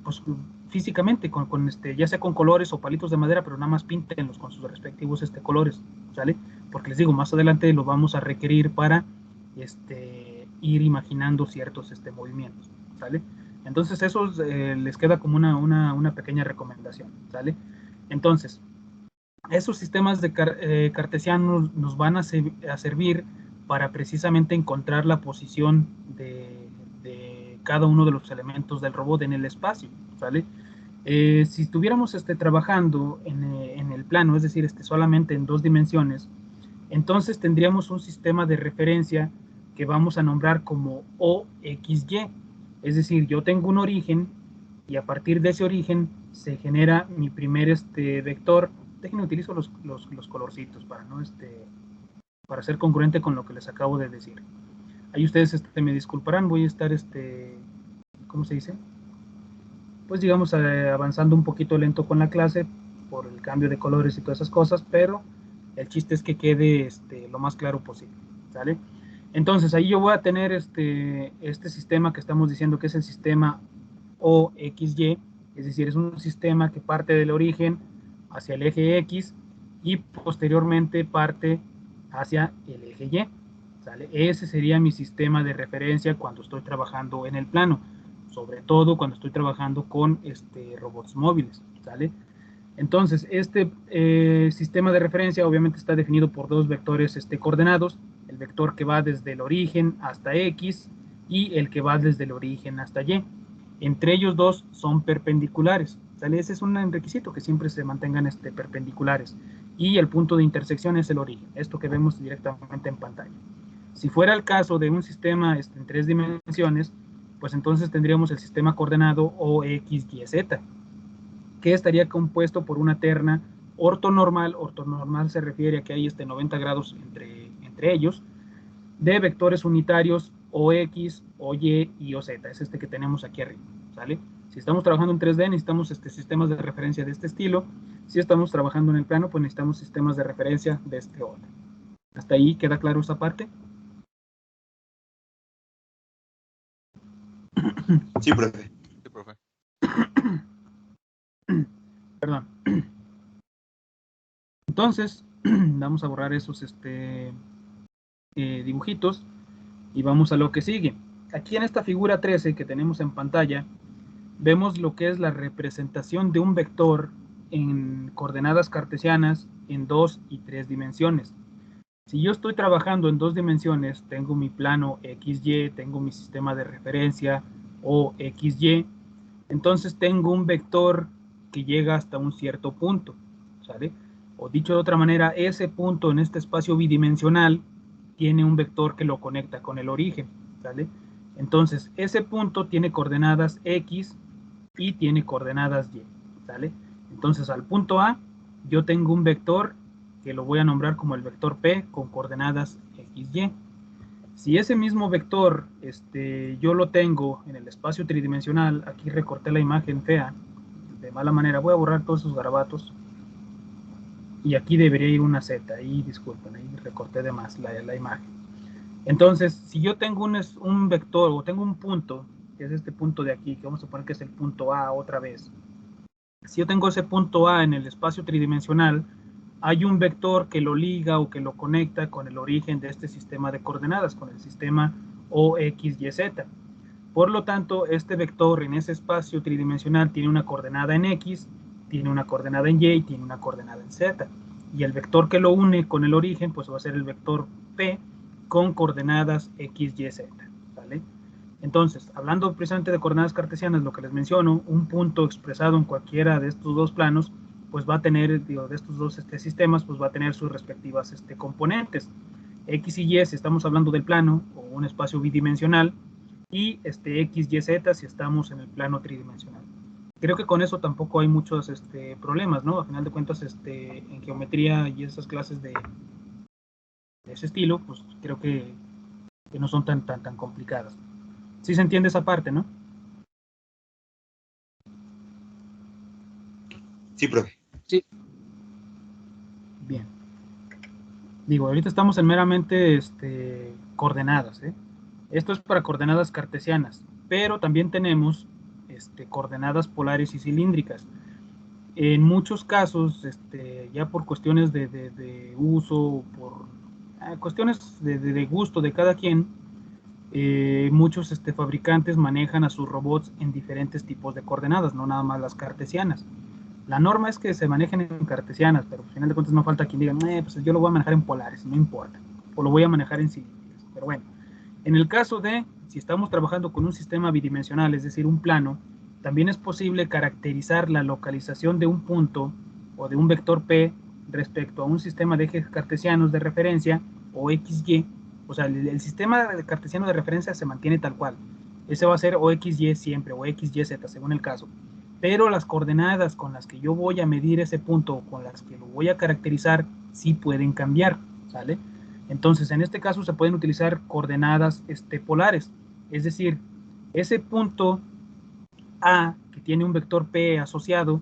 pues físicamente, ya sea con colores o palitos de madera, pero nada más píntenlos con sus respectivos colores, ¿sale? Porque les digo, más adelante lo vamos a requerir para ir imaginando ciertos movimientos, ¿sale? Entonces eso les queda como una pequeña recomendación, ¿sale? Entonces, esos sistemas de cartesianos nos van a servir para precisamente encontrar la posición de cada uno de los elementos del robot en el espacio, ¿sale? Si estuviéramos trabajando en el plano, es decir, solamente en 2 dimensiones, entonces tendríamos un sistema de referencia que vamos a nombrar como OXY, es decir, yo tengo un origen y a partir de ese origen se genera mi primer vector. Déjenme utilizo los colorcitos para no para ser congruente con lo que les acabo de decir. Ahí ustedes me disculparán, voy a estar ¿cómo se dice? Pues digamos avanzando un poquito lento con la clase por el cambio de colores y todas esas cosas, pero el chiste es que quede lo más claro posible, ¿sale? Entonces ahí yo voy a tener este sistema que estamos diciendo que es el sistema OXY, es decir, es un sistema que parte del origen hacia el eje X y posteriormente parte hacia el eje Y, ¿sale? Ese sería mi sistema de referencia cuando estoy trabajando en el plano, sobre todo cuando estoy trabajando con robots móviles, ¿sale? Entonces, sistema de referencia obviamente está definido por 2 vectores coordenados, el vector que va desde el origen hasta X y el que va desde el origen hasta Y. Entre ellos 2 son perpendiculares, ¿sale? Ese es un requisito, que siempre se mantengan perpendiculares. Y el punto de intersección es el origen, esto que vemos directamente en pantalla. Si fuera el caso de un sistema en 3 dimensiones, pues entonces tendríamos el sistema coordenado OXYZ, que estaría compuesto por una terna ortonormal. Ortonormal se refiere a que hay 90 grados entre ellos, de vectores unitarios OX, OY y OZ. Es que tenemos aquí arriba, ¿sale? Si estamos trabajando en 3D, necesitamos sistemas de referencia de este estilo. Si estamos trabajando en el plano, pues necesitamos sistemas de referencia de este orden. ¿Hasta ahí queda claro esa parte? Sí, profe. Sí, profe. Perdón. Entonces, vamos a borrar esos dibujitos y vamos a lo que sigue. Aquí en esta figura 13 que tenemos en pantalla, vemos lo que es la representación de un vector en coordenadas cartesianas en 2 y 3 dimensiones. Si yo estoy trabajando en 2 dimensiones, tengo mi plano XY, tengo mi sistema de referencia OXY, entonces tengo un vector que llega hasta un cierto punto, ¿sale? O dicho de otra manera, ese punto en este espacio bidimensional tiene un vector que lo conecta con el origen, ¿sale? Entonces, ese punto tiene coordenadas X y tiene coordenadas Y, ¿sale? Entonces, al punto A, yo tengo un vector que lo voy a nombrar como el vector P con coordenadas XY. Si ese mismo vector yo lo tengo en el espacio tridimensional, aquí recorté la imagen fea, de mala manera, voy a borrar todos esos garabatos, y aquí debería ir una Z, ahí disculpen, ahí recorté de más la imagen. Entonces, si yo tengo un vector o tengo un punto, que es este punto de aquí, que vamos a poner que es el punto A otra vez. Si yo tengo ese punto A en el espacio tridimensional, hay un vector que lo liga o que lo conecta con el origen de este sistema de coordenadas, con el sistema OXYZ. Por lo tanto, este vector en ese espacio tridimensional tiene una coordenada en X, tiene una coordenada en Y y tiene una coordenada en Z. Y el vector que lo une con el origen, pues va a ser el vector P con coordenadas X, Y, Z. ¿Vale? Entonces, hablando precisamente de coordenadas cartesianas, lo que les menciono, un punto expresado en cualquiera de estos dos planos, pues va a tener, digo, de estos dos sistemas, pues va a tener sus respectivas componentes. X y Y si estamos hablando del plano o un espacio bidimensional, y X, Y, Z si estamos en el plano tridimensional. Creo que con eso tampoco hay muchos problemas, ¿no? A final de cuentas, en geometría y esas clases de ese estilo, pues creo que no son tan complicadas. Sí se entiende esa parte, ¿no? Sí, profe. Sí. Bien. Digo, ahorita estamos en meramente coordenadas, ¿eh? Esto es para coordenadas cartesianas, pero también tenemos coordenadas polares y cilíndricas. En muchos casos, ya por cuestiones de uso, por cuestiones de gusto de cada quien, muchos fabricantes manejan a sus robots en diferentes tipos de coordenadas, no nada más las cartesianas. La norma es que se manejen en cartesianas, pero al final de cuentas no falta quien diga, pues yo lo voy a manejar en polares, no importa, o lo voy a manejar en cilíndricas. Pero bueno, en el caso de, si estamos trabajando con un sistema bidimensional, es decir, un plano, también es posible caracterizar la localización de un punto o de un vector P respecto a un sistema de ejes cartesianos de referencia o XY. O sea, el sistema cartesiano de referencia se mantiene tal cual. Ese va a ser o XY siempre, o XYZ, según el caso. Pero las coordenadas con las que yo voy a medir ese punto o con las que lo voy a caracterizar sí pueden cambiar, ¿sale? Entonces, en este caso se pueden utilizar coordenadas polares. Es decir, ese punto A que tiene un vector P asociado,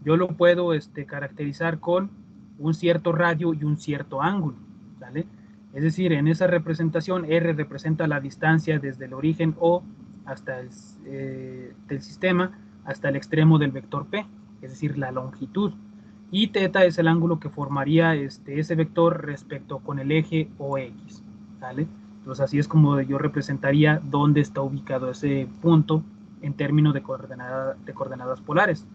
yo lo puedo caracterizar con un cierto radio y un cierto ángulo, ¿vale? Es decir, en esa representación R representa la distancia desde el origen O hasta del sistema hasta el extremo del vector P, es decir, la longitud. Y θ es el ángulo que formaría ese vector respecto con el eje OX, ¿vale? Entonces así es como yo representaría dónde está ubicado ese punto en términos de coordenadas polares.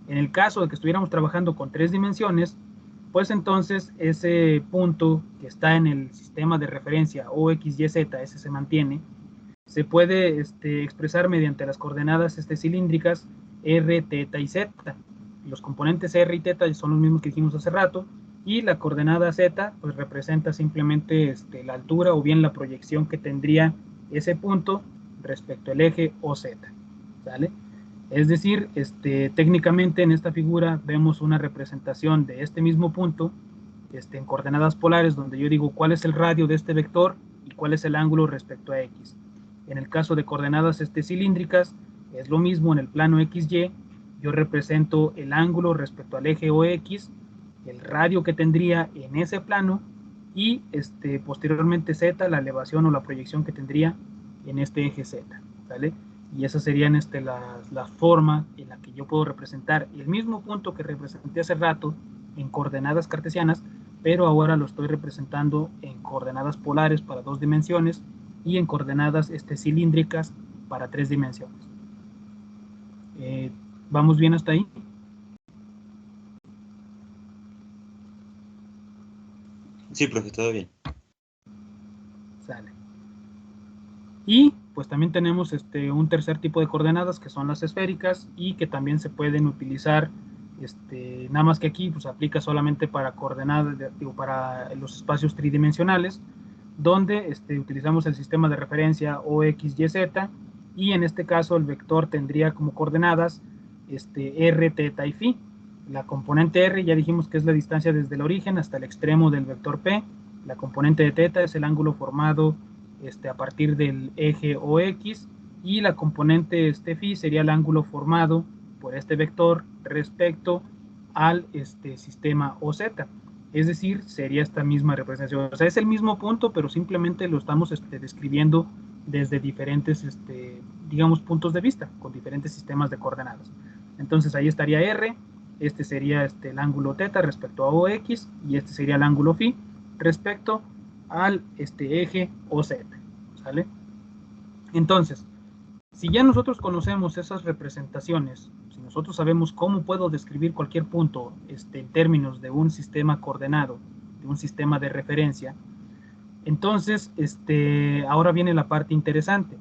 En el caso de que estuviéramos trabajando con 3 dimensiones, pues entonces ese punto que está en el sistema de referencia OXYZ, ese se mantiene, se puede expresar mediante las coordenadas cilíndricas R, θ y Z. Los componentes R y θ son los mismos que dijimos hace rato, y la coordenada Z pues representa simplemente la altura o bien la proyección que tendría ese punto respecto al eje OZ, ¿vale? Es decir, técnicamente en esta figura vemos una representación de este mismo punto en coordenadas polares, donde yo digo cuál es el radio de este vector y cuál es el ángulo respecto a X. En el caso de coordenadas cilíndricas, es lo mismo en el plano XY, yo represento el ángulo respecto al eje OX, el radio que tendría en ese plano, y posteriormente Z, la elevación o la proyección que tendría en este eje Z, ¿vale? Y esas serían la forma en la que yo puedo representar el mismo punto que representé hace rato en coordenadas cartesianas, pero ahora lo estoy representando en coordenadas polares para 2 dimensiones y en coordenadas cilíndricas para 3 dimensiones. ¿Vamos bien hasta ahí? Sí, profe, todo bien. Sale. Y pues también tenemos un tercer tipo de coordenadas que son las esféricas y que también se pueden utilizar, nada más que aquí pues aplica solamente para coordenadas, para los espacios tridimensionales, donde utilizamos el sistema de referencia OXYZ, y en este caso el vector tendría como coordenadas R, θ y φ. La componente R ya dijimos que es la distancia desde el origen hasta el extremo del vector P. La componente de θ es el ángulo formado a partir del eje OX, y la componente φ sería el ángulo formado por este vector respecto al sistema OZ. Es decir, sería esta misma representación. O sea, es el mismo punto, pero simplemente lo estamos describiendo desde diferentes, digamos, puntos de vista, con diferentes sistemas de coordenadas. Entonces, ahí estaría R, este sería el ángulo θ respecto a OX, y este sería el ángulo φ respecto al eje OZ, ¿sale? Entonces, si ya nosotros conocemos esas representaciones, si nosotros sabemos cómo puedo describir cualquier punto en términos de un sistema coordenado, de un sistema de referencia, entonces ahora viene la parte interesante.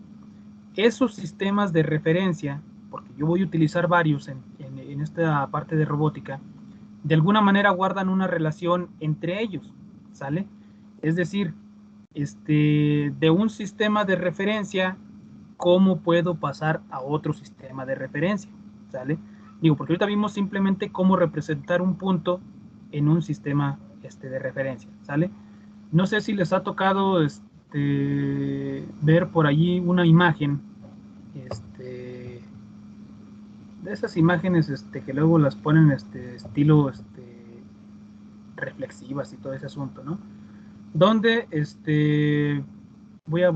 Esos sistemas de referencia, porque yo voy a utilizar varios en esta parte de robótica, de alguna manera guardan una relación entre ellos, ¿sale? Es decir, de un sistema de referencia, ¿cómo puedo pasar a otro sistema de referencia? ¿Sale? Digo, porque ahorita vimos simplemente cómo representar un punto en un sistema de referencia, ¿sale? No sé si les ha tocado ver por allí una imagen, de esas imágenes que luego las ponen estilo reflexivas y todo ese asunto, ¿no? Donde voy a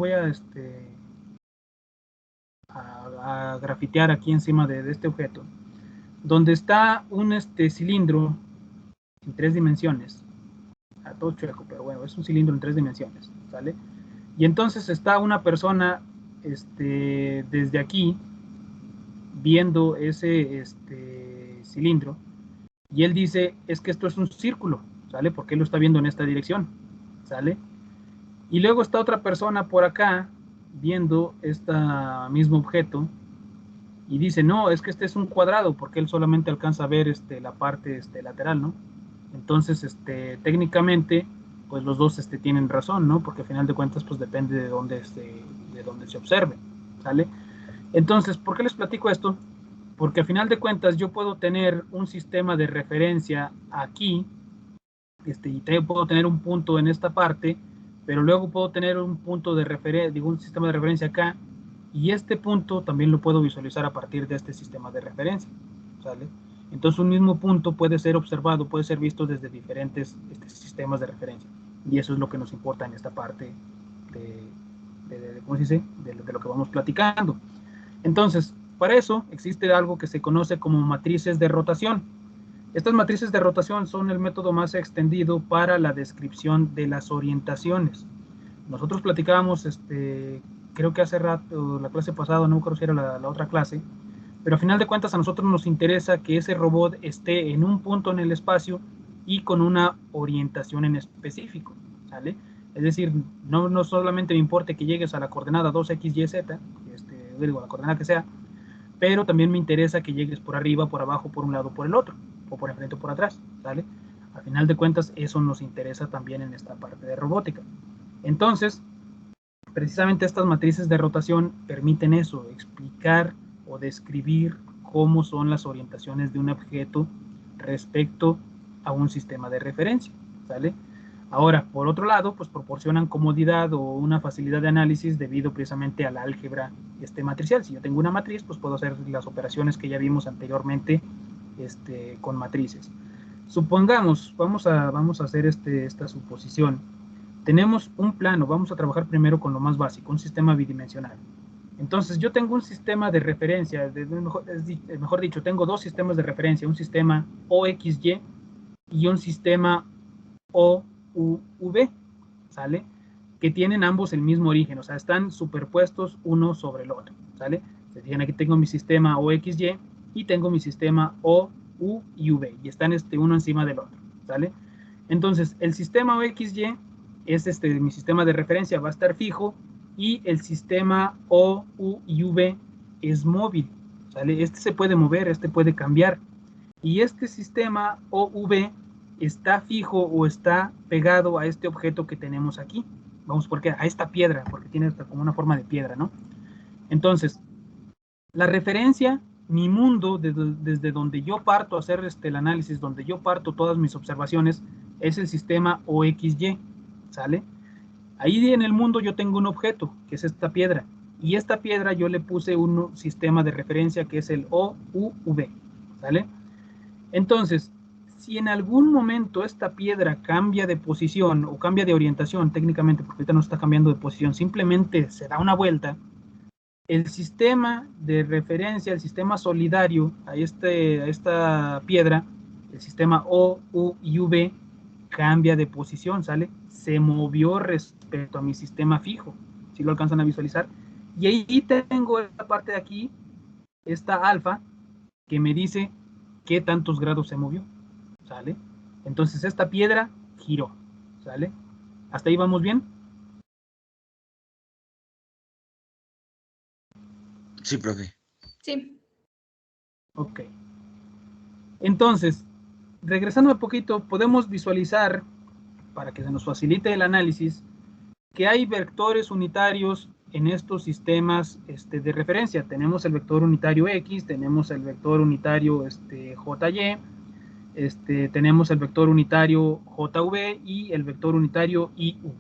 grafitear aquí encima de este objeto, donde está un cilindro en 3 dimensiones, todo chueco, pero bueno, es un cilindro en 3 dimensiones, ¿sale? Y entonces está una persona desde aquí viendo ese cilindro, y él dice, es que esto es un círculo, ¿sale? Porque él lo está viendo en esta dirección, ¿sale? Y luego está otra persona por acá viendo este mismo objeto y dice, no, es que este es un cuadrado, porque él solamente alcanza a ver la parte lateral, ¿no? Entonces, técnicamente, pues los dos tienen razón, ¿no? Porque al final de cuentas, pues depende de dónde se observe, ¿sale? Entonces, ¿por qué les platico esto? Porque al final de cuentas yo puedo tener un sistema de referencia aquí, y puedo tener un punto en esta parte, pero luego puedo tener un punto de referencia, digo, un sistema de referencia acá, y este punto también lo puedo visualizar a partir de este sistema de referencia, ¿sale? Entonces un mismo punto puede ser observado, puede ser visto desde diferentes sistemas de referencia, y eso es lo que nos importa en esta parte ¿cómo se dice? De lo que vamos platicando. Entonces, para eso existe algo que se conoce como matrices de rotación. Estas matrices de rotación son el método más extendido para la descripción de las orientaciones. Nosotros platicábamos, creo que hace rato, la clase pasada, no creo si era la otra clase, pero a final de cuentas a nosotros nos interesa que ese robot esté en un punto en el espacio y con una orientación en específico, ¿sale? Es decir, no solamente me importa que llegues a la coordenada 2x, y, z, digo, la coordenada que sea, pero también me interesa que llegues por arriba, por abajo, por un lado, por el otro, o por enfrente o por atrás, ¿sale? A final de cuentas, eso nos interesa también en esta parte de robótica. Entonces, precisamente estas matrices de rotación permiten eso, explicar o describir cómo son las orientaciones de un objeto respecto a un sistema de referencia, ¿sale? Ahora, por otro lado, pues proporcionan comodidad o una facilidad de análisis debido precisamente a la álgebra matricial. Si yo tengo una matriz, pues puedo hacer las operaciones que ya vimos anteriormente con matrices. Supongamos, vamos a hacer esta suposición. Tenemos un plano, vamos a trabajar primero con lo más básico, un sistema bidimensional. Entonces, yo tengo un sistema de referencia, mejor dicho, tengo dos sistemas de referencia, un sistema OXY y un sistema OUV, ¿sale? Que tienen ambos el mismo origen, o sea, están superpuestos uno sobre el otro, ¿sale? Se fijan, aquí tengo mi sistema OXY y tengo mi sistema OU y V, y están uno encima del otro, ¿sale? Entonces, el sistema OXY es mi sistema de referencia, va a estar fijo, y el sistema OU y V es móvil, ¿sale? Este se puede mover, este puede cambiar, y este sistema OV está fijo o está pegado a este objeto que tenemos aquí. Vamos, porque a esta piedra, porque tiene como una forma de piedra, ¿no? Entonces, la referencia, mi mundo, desde donde yo parto a hacer el análisis, donde yo parto todas mis observaciones, es el sistema OXY, ¿sale? Ahí en el mundo yo tengo un objeto, que es esta piedra, y esta piedra yo le puse un sistema de referencia que es el OUV, ¿sale? Entonces, si en algún momento esta piedra cambia de posición o cambia de orientación técnicamente, porque ahorita no está cambiando de posición, simplemente se da una vuelta, el sistema de referencia, el sistema solidario a esta piedra, el sistema O, U y V, cambia de posición, ¿sale? Se movió respecto a mi sistema fijo, si lo alcanzan a visualizar. Y ahí tengo esta parte de aquí, esta alfa, que me dice qué tantos grados se movió, ¿sale? Entonces esta piedra giró, ¿sale? ¿Hasta ahí vamos bien? Sí, profe. Sí. Ok. Entonces, regresando un poquito, podemos visualizar, para que se nos facilite el análisis, que hay vectores unitarios en estos sistemas de referencia. Tenemos el vector unitario X, tenemos el vector unitario JY, tenemos el vector unitario JV y el vector unitario IU.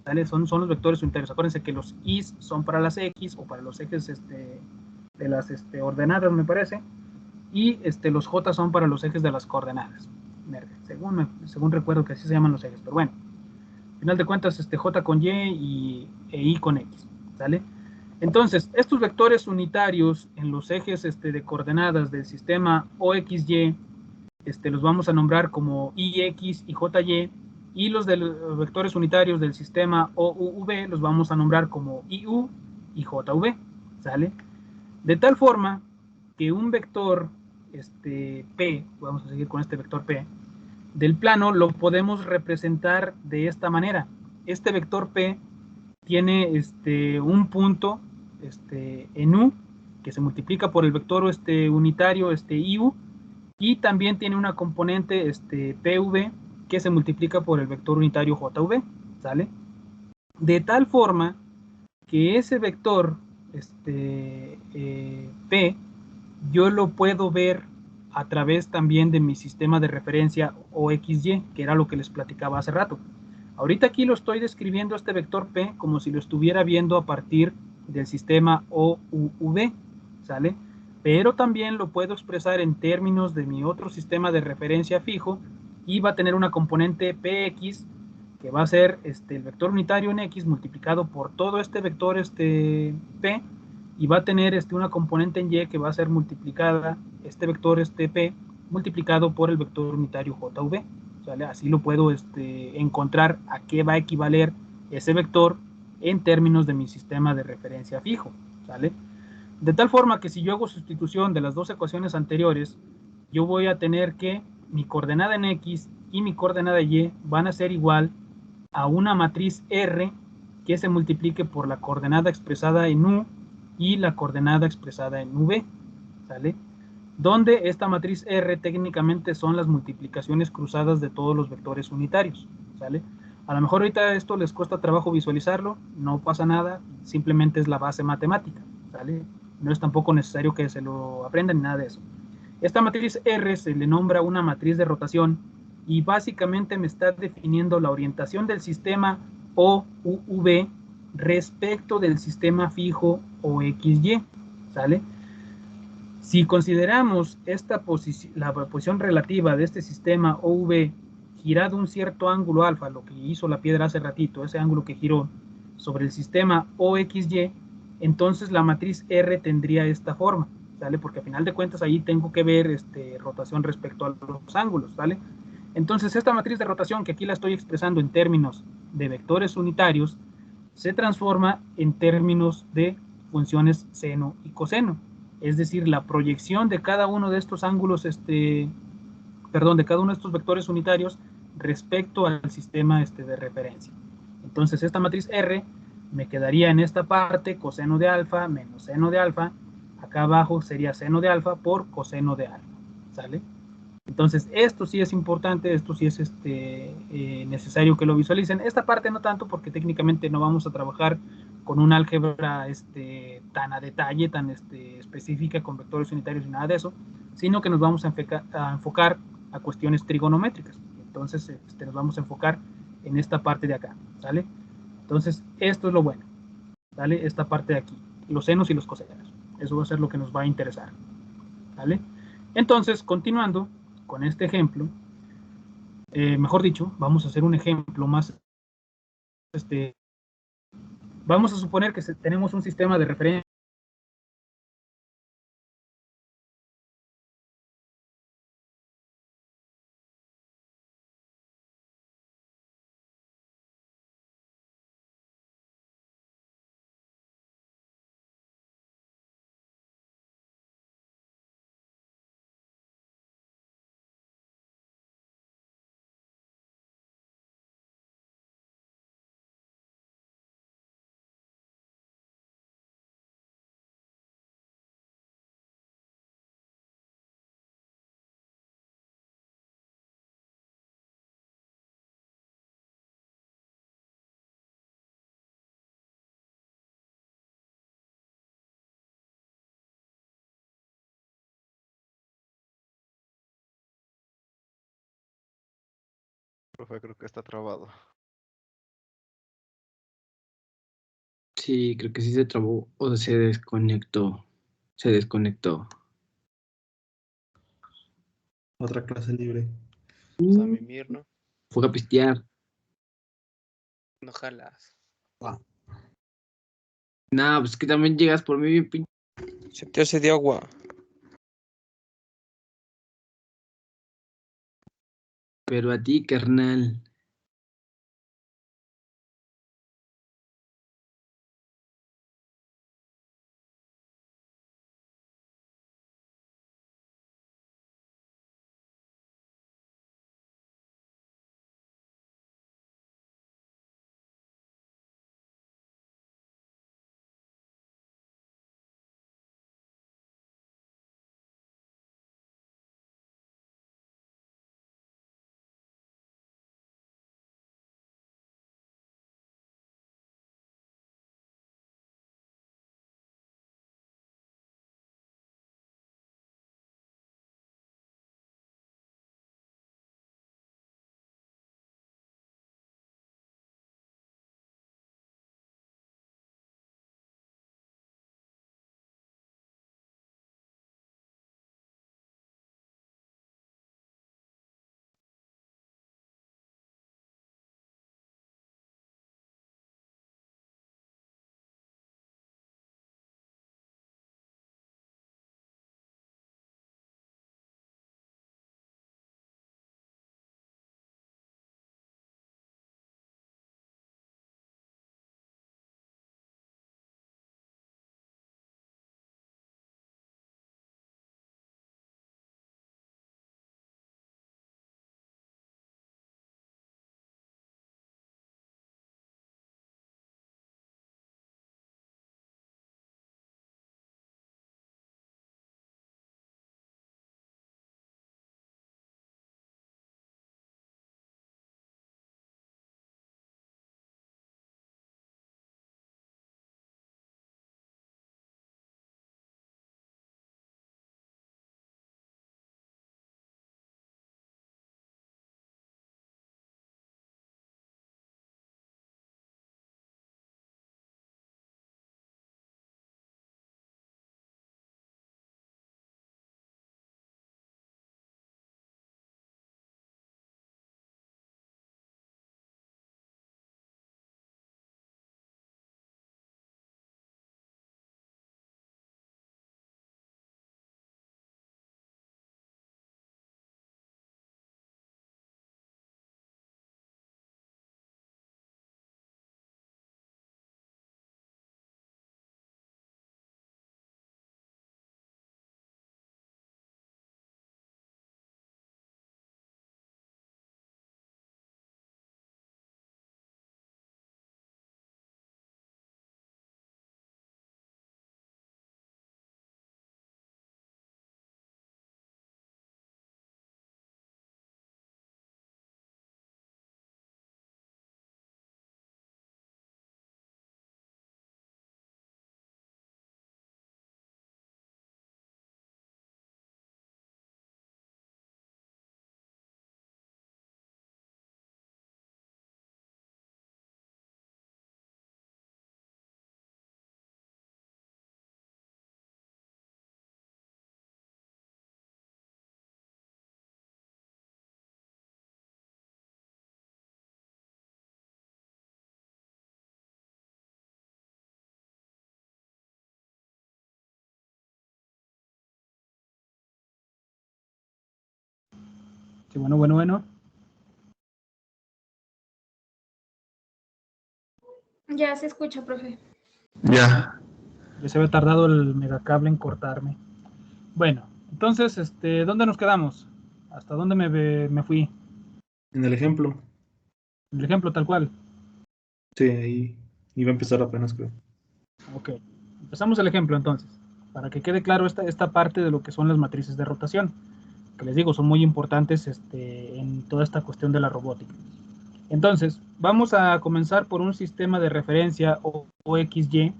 ¿Vale? Son los vectores unitarios. Acuérdense que los I's son para las X o para los ejes de las ordenadas, me parece, y los J son para los ejes de las coordenadas. Según recuerdo que así se llaman los ejes, pero bueno. Al final de cuentas, J con Y e I con X, ¿sale? Entonces, estos vectores unitarios en los ejes de coordenadas del sistema OXY, los vamos a nombrar como IX y JY, y los de los vectores unitarios del sistema OUV los vamos a nombrar como IU y JV, ¿sale? De tal forma que un vector P, vamos a seguir con este vector P, del plano lo podemos representar de esta manera. Este vector P tiene un punto en U que se multiplica por el vector unitario IU, y también tiene una componente PV que se multiplica por el vector unitario JV, ¿sale? De tal forma que ese vector P yo lo puedo ver a través también de mi sistema de referencia OXY, que era lo que les platicaba hace rato. Ahorita aquí lo estoy describiendo este vector P como si lo estuviera viendo a partir del sistema OUV, ¿sale? Pero también lo puedo expresar en términos de mi otro sistema de referencia fijo, y va a tener una componente PX, que va a ser el vector unitario en X multiplicado por todo este vector P, y va a tener una componente en Y que va a ser multiplicada, este vector P, multiplicado por el vector unitario JV, ¿sale? Así lo puedo encontrar a qué va a equivaler ese vector en términos de mi sistema de referencia fijo, ¿sale? De tal forma que si yo hago sustitución de las dos ecuaciones anteriores, yo voy a tener que mi coordenada en X y mi coordenada Y van a ser igual a una matriz R que se multiplique por la coordenada expresada en U y la coordenada expresada en V, ¿sale? Donde esta matriz R técnicamente son las multiplicaciones cruzadas de todos los vectores unitarios, ¿sale? A lo mejor ahorita esto les cuesta trabajo visualizarlo, no pasa nada, simplemente es la base matemática, ¿sale? No es tampoco necesario que se lo aprendan ni nada de eso. Esta matriz R se le nombra una matriz de rotación, y básicamente me está definiendo la orientación del sistema OUV respecto del sistema fijo OXY, ¿sale? Si consideramos la posición relativa de este sistema OV girado un cierto ángulo alfa, lo que hizo la piedra hace ratito, ese ángulo que giró sobre el sistema OXY, entonces la matriz R tendría esta forma, ¿sale? Porque a final de cuentas ahí tengo que ver rotación respecto a los ángulos, ¿sale? Entonces esta matriz de rotación, que aquí la estoy expresando en términos de vectores unitarios, se transforma en términos de funciones seno y coseno. Es decir, la proyección de cada uno de estos ángulos, de cada uno de estos vectores unitarios respecto al sistema de referencia. Entonces esta matriz R me quedaría en esta parte coseno de alfa menos seno de alfa. Acá abajo sería seno de alfa por coseno de alfa, ¿sale? Entonces esto sí es importante, esto sí es necesario que lo visualicen. Esta parte no tanto, porque técnicamente no vamos a trabajar con un álgebra tan a detalle, tan específica con vectores unitarios y nada de eso, sino que nos vamos a enfocar a cuestiones trigonométricas. Entonces nos vamos a enfocar en esta parte de acá, ¿sale? Entonces esto es lo bueno, ¿sale? Esta parte de aquí, los senos y los cosenos. Eso va a ser lo que nos va a interesar, ¿vale? Entonces, continuando con este ejemplo, mejor dicho, vamos a hacer un ejemplo más, vamos a suponer que tenemos un sistema de referencia Profe, creo que está trabado. Sí, creo que sí se trabó o se desconectó. Se desconectó. Otra clase libre. Pues a mimir, ¿no? Fue a pistear. No jalas. Nah, pues que también llegas por mí bien pinche. Se te hace de agua. Pero a ti, carnal. Sí, bueno. Ya se escucha, profe. Ya. Ya se había tardado el megacable en cortarme. Bueno, entonces, ¿dónde nos quedamos? ¿Hasta dónde me fui? En el ejemplo. El ejemplo tal cual. Sí, ahí iba a empezar apenas, creo. Ok, empezamos el ejemplo entonces, para que quede claro esta parte de lo que son las matrices de rotación, que les digo, son muy importantes en toda esta cuestión de la robótica. Entonces, vamos a comenzar por un sistema de referencia OXY,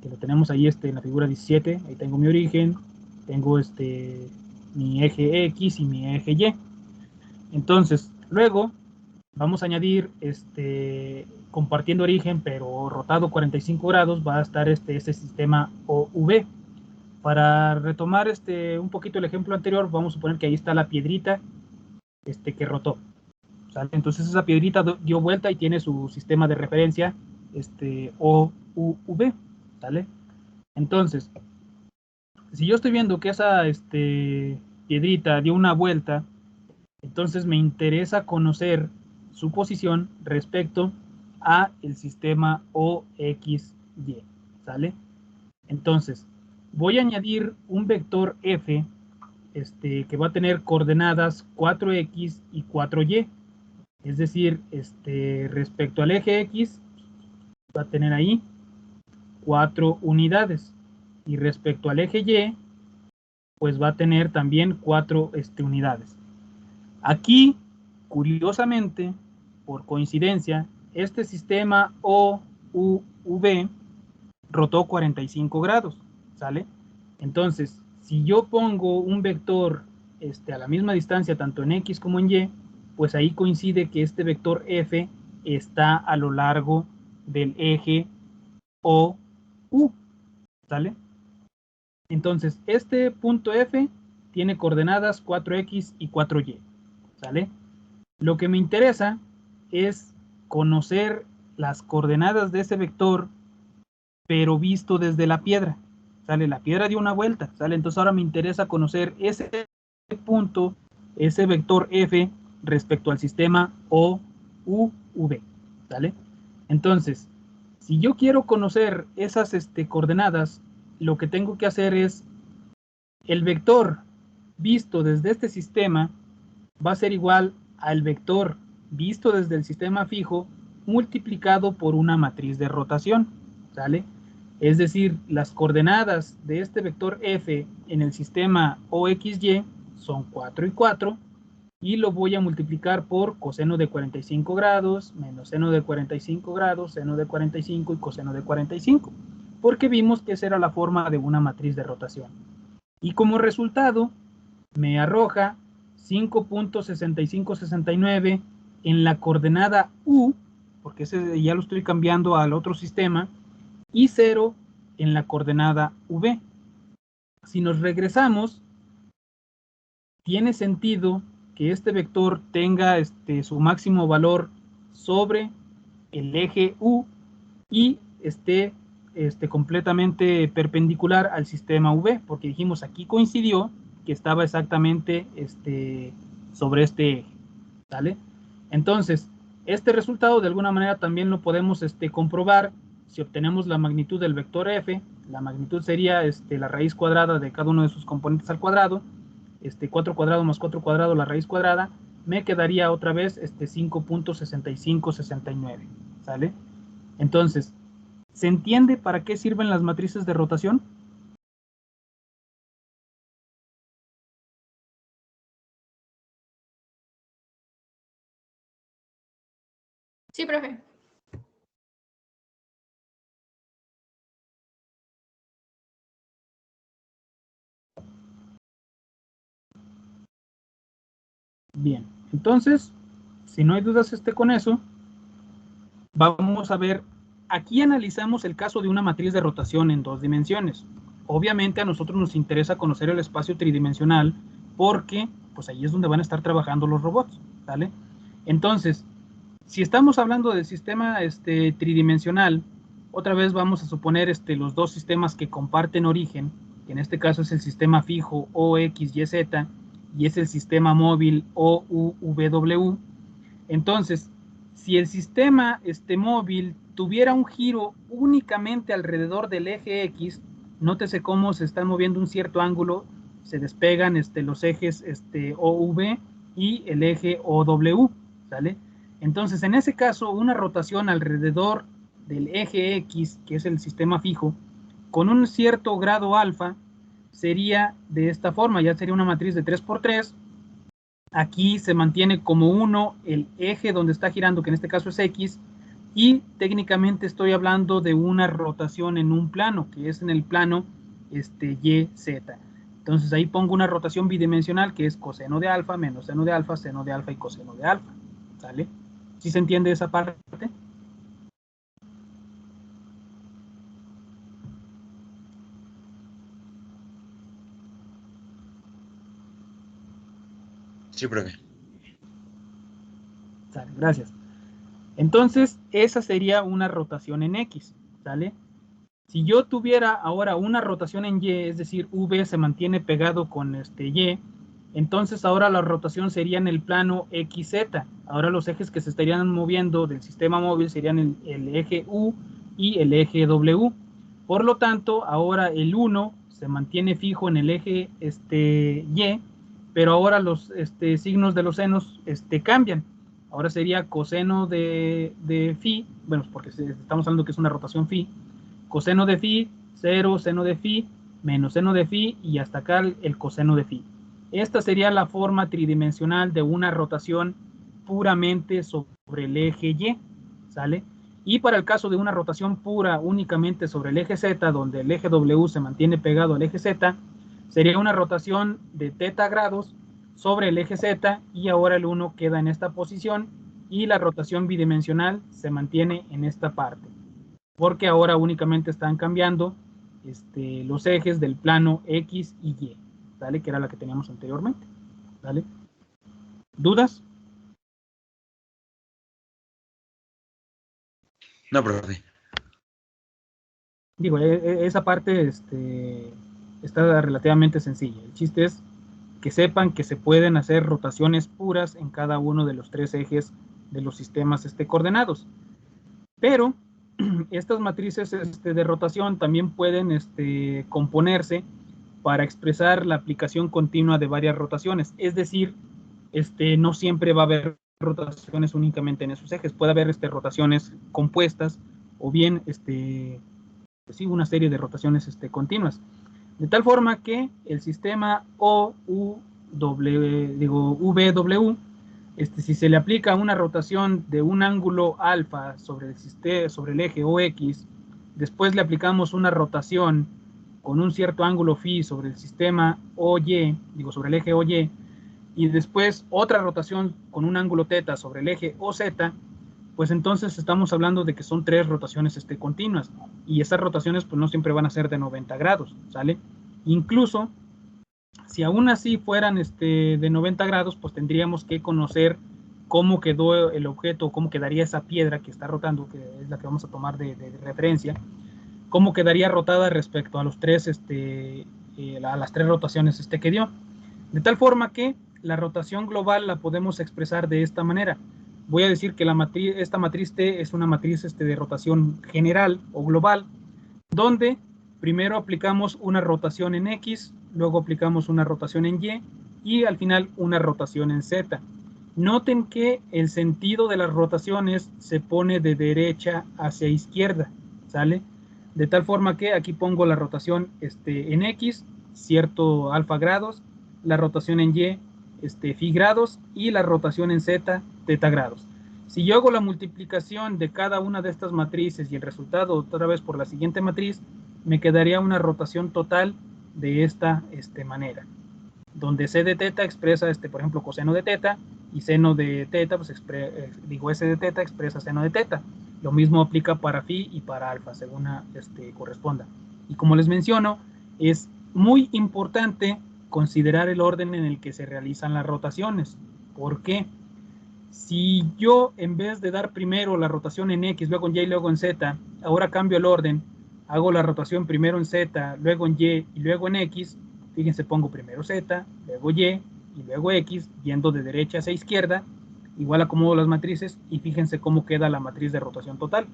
que lo tenemos ahí en la figura 17, ahí tengo mi origen, tengo mi eje X y mi eje Y. Entonces, luego vamos a añadir compartiendo origen, pero rotado 45 grados, va a estar este sistema OV. Para retomar un poquito el ejemplo anterior, vamos a suponer que ahí está la piedrita que rotó. ¿Sale? Entonces esa piedrita dio vuelta y tiene su sistema de referencia OUV. ¿Sale? Entonces, si yo estoy viendo que esa piedrita dio una vuelta, entonces me interesa conocer su posición respecto a el sistema OXY. ¿Sale? Entonces, voy a añadir un vector F que va a tener coordenadas 4X y 4Y. Es decir, respecto al eje X, va a tener ahí 4 unidades. Y respecto al eje Y, pues va a tener también 4 unidades. Aquí, curiosamente, por coincidencia, este sistema OUV rotó 45 grados, ¿sale? Entonces, si yo pongo un vector a la misma distancia, tanto en X como en Y, pues ahí coincide que este vector F está a lo largo del eje OU, ¿sale? Entonces, este punto F tiene coordenadas 4X y 4Y, ¿sale? Lo que me interesa es conocer las coordenadas de ese vector, pero visto desde la piedra, ¿sale? La piedra dio una vuelta, ¿sale? Entonces ahora me interesa conocer ese punto, ese vector F respecto al sistema OUV, ¿sale? Entonces, si yo quiero conocer esas coordenadas, lo que tengo que hacer es el vector visto desde este sistema va a ser igual al vector visto desde el sistema fijo multiplicado por una matriz de rotación, ¿sale? Es decir, las coordenadas de este vector F en el sistema OXY son 4 y 4, y lo voy a multiplicar por coseno de 45 grados, menos seno de 45 grados, seno de 45 y coseno de 45, porque vimos que esa era la forma de una matriz de rotación. Y como resultado, me arroja 5.6569 en la coordenada U, porque ese ya lo estoy cambiando al otro sistema, y 0 en la coordenada V. Si nos regresamos, tiene sentido que este vector tenga su máximo valor sobre el eje U y esté completamente perpendicular al sistema V, porque dijimos aquí coincidió que estaba exactamente sobre este eje, ¿vale? Entonces, este resultado de alguna manera también lo podemos comprobar si obtenemos la magnitud del vector F. La magnitud sería la raíz cuadrada de cada uno de sus componentes al cuadrado, 4 cuadrado más 4 cuadrado, la raíz cuadrada, me quedaría otra vez 5.6569, ¿sale? Entonces, ¿se entiende para qué sirven las matrices de rotación? Sí, profe. Bien, entonces, si no hay dudas con eso, vamos a ver, aquí analizamos el caso de una matriz de rotación en 2 dimensiones. Obviamente a nosotros nos interesa conocer el espacio tridimensional porque pues ahí es donde van a estar trabajando los robots, ¿vale? Entonces, si estamos hablando del sistema tridimensional, otra vez vamos a suponer los dos sistemas que comparten origen, que en este caso es el sistema fijo OXYZ y es el sistema móvil OUVW. Entonces, si el sistema móvil tuviera un giro únicamente alrededor del eje X, nótese cómo se están moviendo un cierto ángulo, se despegan los ejes OV y el eje OW, ¿sale? Entonces, en ese caso, una rotación alrededor del eje X, que es el sistema fijo, con un cierto grado alfa, sería de esta forma, ya sería una matriz de 3×3. Aquí se mantiene como 1 el eje donde está girando, que en este caso es X, y técnicamente estoy hablando de una rotación en un plano, que es en el plano YZ. Entonces ahí pongo una rotación bidimensional, que es coseno de alfa, menos seno de alfa, seno de alfa y coseno de alfa, ¿sale? ¿Sí se entiende esa parte? Sí, profe. ¿Sale? Gracias. Entonces, esa sería una rotación en X, ¿sale? Si yo tuviera ahora una rotación en Y, es decir, V se mantiene pegado con Y, entonces ahora la rotación sería en el plano XZ. Ahora los ejes que se estarían moviendo del sistema móvil serían el eje U y el eje W. Por lo tanto, ahora el 1 se mantiene fijo en el eje Y, pero ahora los signos de los senos cambian. Ahora sería coseno de phi, bueno, porque estamos hablando que es una rotación phi, coseno de phi, 0, seno de phi, menos seno de phi, y hasta acá el coseno de phi. Esta sería la forma tridimensional de una rotación puramente sobre el eje Y, ¿sale? Y para el caso de una rotación pura únicamente sobre el eje Z, donde el eje W se mantiene pegado al eje Z, sería una rotación de θ grados sobre el eje Z, y ahora el 1 queda en esta posición y la rotación bidimensional se mantiene en esta parte, porque ahora únicamente están cambiando los ejes del plano X y Y, ¿vale? Que era la que teníamos anteriormente, ¿vale? ¿Dudas? No, profe. Digo, esa parte está relativamente sencilla. El chiste es que sepan que se pueden hacer rotaciones puras en cada uno de los 3 ejes de los sistemas coordenados. Pero estas matrices de rotación también pueden componerse para expresar la aplicación continua de varias rotaciones. Es decir, no siempre va a haber rotaciones únicamente en esos ejes. Puede haber rotaciones compuestas o bien sí, una serie de rotaciones continuas. De tal forma que el sistema VW, si se le aplica una rotación de un ángulo alfa sobre el eje OX, después le aplicamos una rotación con un cierto ángulo phi sobre el sistema OY, sobre el eje OY, y después otra rotación con un ángulo θ sobre el eje OZ, pues entonces estamos hablando de que son 3 rotaciones continuas, y esas rotaciones pues no siempre van a ser de 90 grados, ¿sale? Incluso, si aún así fueran de 90 grados, pues tendríamos que conocer cómo quedó el objeto, cómo quedaría esa piedra que está rotando, que es la que vamos a tomar de referencia, cómo quedaría rotada respecto a los 3, a las 3 rotaciones que dio. De tal forma que la rotación global la podemos expresar de esta manera. Voy a decir que esta matriz T es una matriz de rotación general o global, donde primero aplicamos una rotación en X, luego aplicamos una rotación en Y, y al final una rotación en Z. Noten que el sentido de las rotaciones se pone de derecha hacia izquierda, ¿sale? De tal forma que aquí pongo la rotación en X, cierto alfa grados, la rotación en Y, phi grados, y la rotación en Z, θ grados. Si yo hago la multiplicación de cada una de estas matrices y el resultado otra vez por la siguiente matriz, me quedaría una rotación total de esta manera, donde c de θ expresa, por ejemplo, coseno de θ, y seno de θ, pues s de θ expresa seno de θ. Lo mismo aplica para phi y para alfa, según corresponda. Y como les menciono, es muy importante considerar el orden en el que se realizan las rotaciones. ¿Por qué? Si yo, en vez de dar primero la rotación en X, luego en Y y luego en Z, ahora cambio el orden, hago la rotación primero en Z, luego en Y y luego en X, fíjense, pongo primero Z, luego Y y luego X, yendo de derecha hacia izquierda, igual acomodo las matrices y fíjense cómo queda la matriz de rotación total,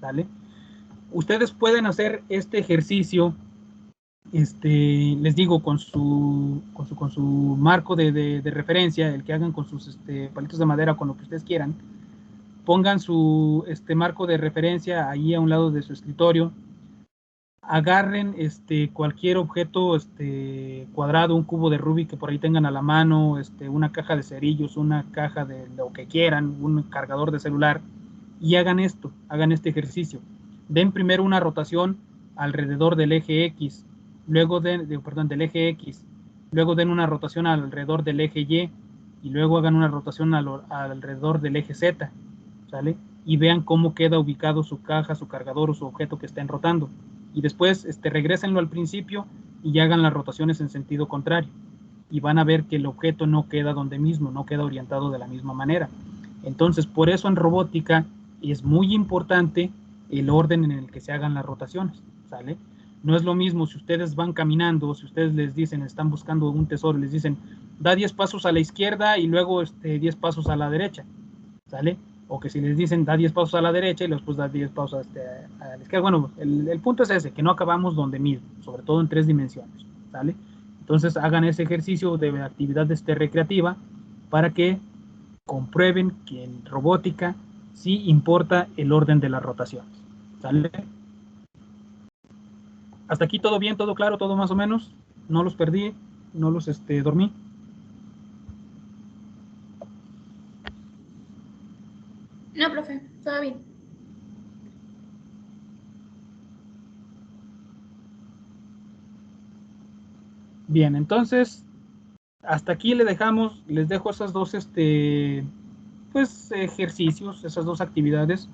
¿vale? Ustedes pueden hacer este ejercicio, les digo, con su marco de referencia, el que hagan con sus palitos de madera, con lo que ustedes quieran. Pongan su marco de referencia ahí a un lado de su escritorio. Agarren cualquier objeto cuadrado, un cubo de Rubik que por ahí tengan a la mano, una caja de cerillos, una caja de lo que quieran, un cargador de celular, y hagan este ejercicio. Den primero una rotación alrededor del eje X, luego del eje X, luego den una rotación alrededor del eje Y, y luego hagan una rotación alrededor del eje Z, ¿sale? Y vean cómo queda ubicado su caja, su cargador o su objeto que estén rotando. Y después regrésenlo al principio y hagan las rotaciones en sentido contrario. Y van a ver que el objeto no queda donde mismo, no queda orientado de la misma manera. Entonces, por eso en robótica es muy importante el orden en el que se hagan las rotaciones, ¿sale? No es lo mismo si ustedes van caminando, si ustedes les dicen, están buscando un tesoro, les dicen, da 10 pasos a la izquierda y luego 10 pasos a la derecha, ¿sale? O que si les dicen, da 10 pasos a la derecha y después da 10 pasos a la izquierda. Bueno, el punto es ese, que no acabamos donde mismo, sobre todo en 3 dimensiones, ¿sale? Entonces hagan ese ejercicio de actividad recreativa para que comprueben que en robótica sí importa el orden de las rotaciones, ¿sale? Hasta aquí todo bien, todo claro, todo más o menos. No los perdí, no los dormí. No, profe, todo bien. Bien, entonces, hasta aquí le dejamos, les dejo esas dos, pues, ejercicios, esas dos actividades.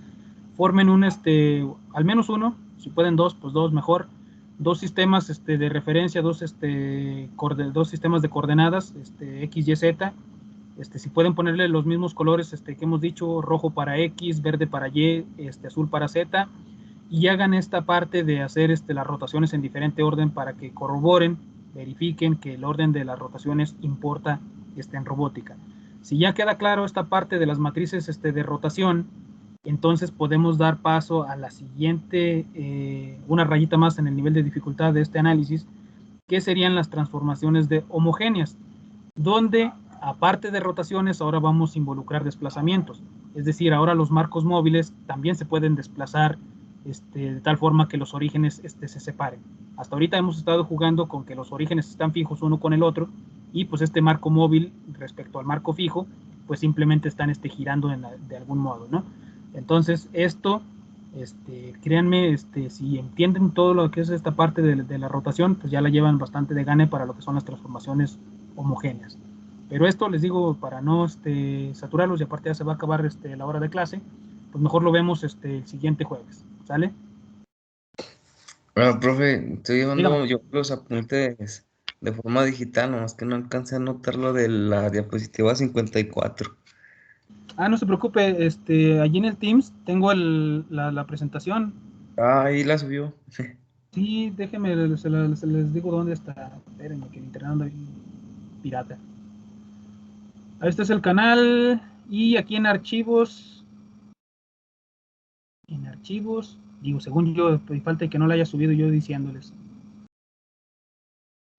Formen al menos uno, si pueden dos, pues dos mejor. Dos sistemas de referencia, dos sistemas de coordenadas, X, Y, Z. Si pueden ponerle los mismos colores que hemos dicho, rojo para X, verde para Y, azul para Z, y hagan esta parte de hacer las rotaciones en diferente orden para que corroboren, verifiquen que el orden de las rotaciones importa en robótica. Si ya queda claro esta parte de las matrices de rotación, entonces podemos dar paso a la siguiente, una rayita más en el nivel de dificultad de este análisis, que serían las transformaciones de homogéneas, donde aparte de rotaciones ahora vamos a involucrar desplazamientos, es decir, ahora los marcos móviles también se pueden desplazar de tal forma que los orígenes se separen. Hasta ahorita hemos estado jugando con que los orígenes están fijos uno con el otro, y pues este marco móvil respecto al marco fijo, pues simplemente están girando de algún modo, ¿no? Entonces esto, créanme, si entienden todo lo que es esta parte de la rotación, pues ya la llevan bastante de gane para lo que son las transformaciones homogéneas. Pero esto les digo para no saturarlos, y aparte ya se va a acabar la hora de clase, pues mejor lo vemos el siguiente jueves, ¿sale? Bueno, profe, estoy llevando Dígame. yo los apuntes de forma digital, nomás que no alcancé a anotar lo de la diapositiva 54. Ah, no se preocupe, allí en el Teams tengo la presentación. Ah, ahí la subió. Sí, déjenme, les digo dónde está. Espérenme, que el internet anda bien pirata. Este es el canal, y aquí en archivos, digo, según yo, pues, falta que no la haya subido yo diciéndoles.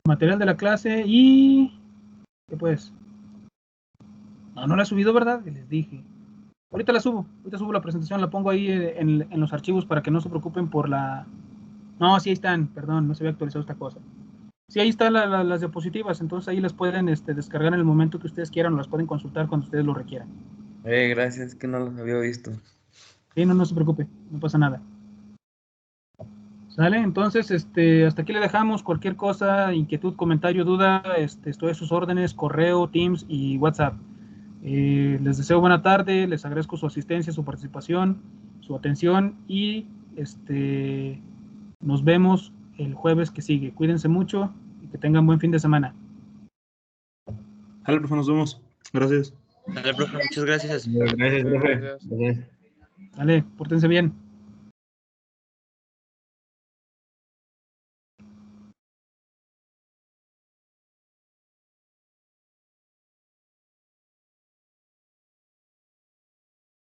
Material de la clase y... ¿qué pues? No la he subido, ¿verdad? Que les dije. Ahorita subo la presentación, la pongo ahí en los archivos para que no se preocupen por la... No, sí, ahí están, perdón, no se había actualizado esta cosa. Sí, ahí están las diapositivas, entonces ahí las pueden descargar en el momento que ustedes quieran, o las pueden consultar cuando ustedes lo requieran. Gracias, que no los había visto. Sí, no se preocupe, no pasa nada. ¿Sale? Entonces, hasta aquí le dejamos. Cualquier cosa, inquietud, comentario, duda, estoy a sus órdenes, correo, Teams y WhatsApp. Les deseo buena tarde, les agradezco su asistencia, su participación, su atención, y nos vemos el jueves que sigue. Cuídense mucho y que tengan buen fin de semana. Dale, profe, nos vemos. Gracias. Dale, profe, muchas gracias. Gracias, profe. Gracias. Gracias. Dale, pórtense bien.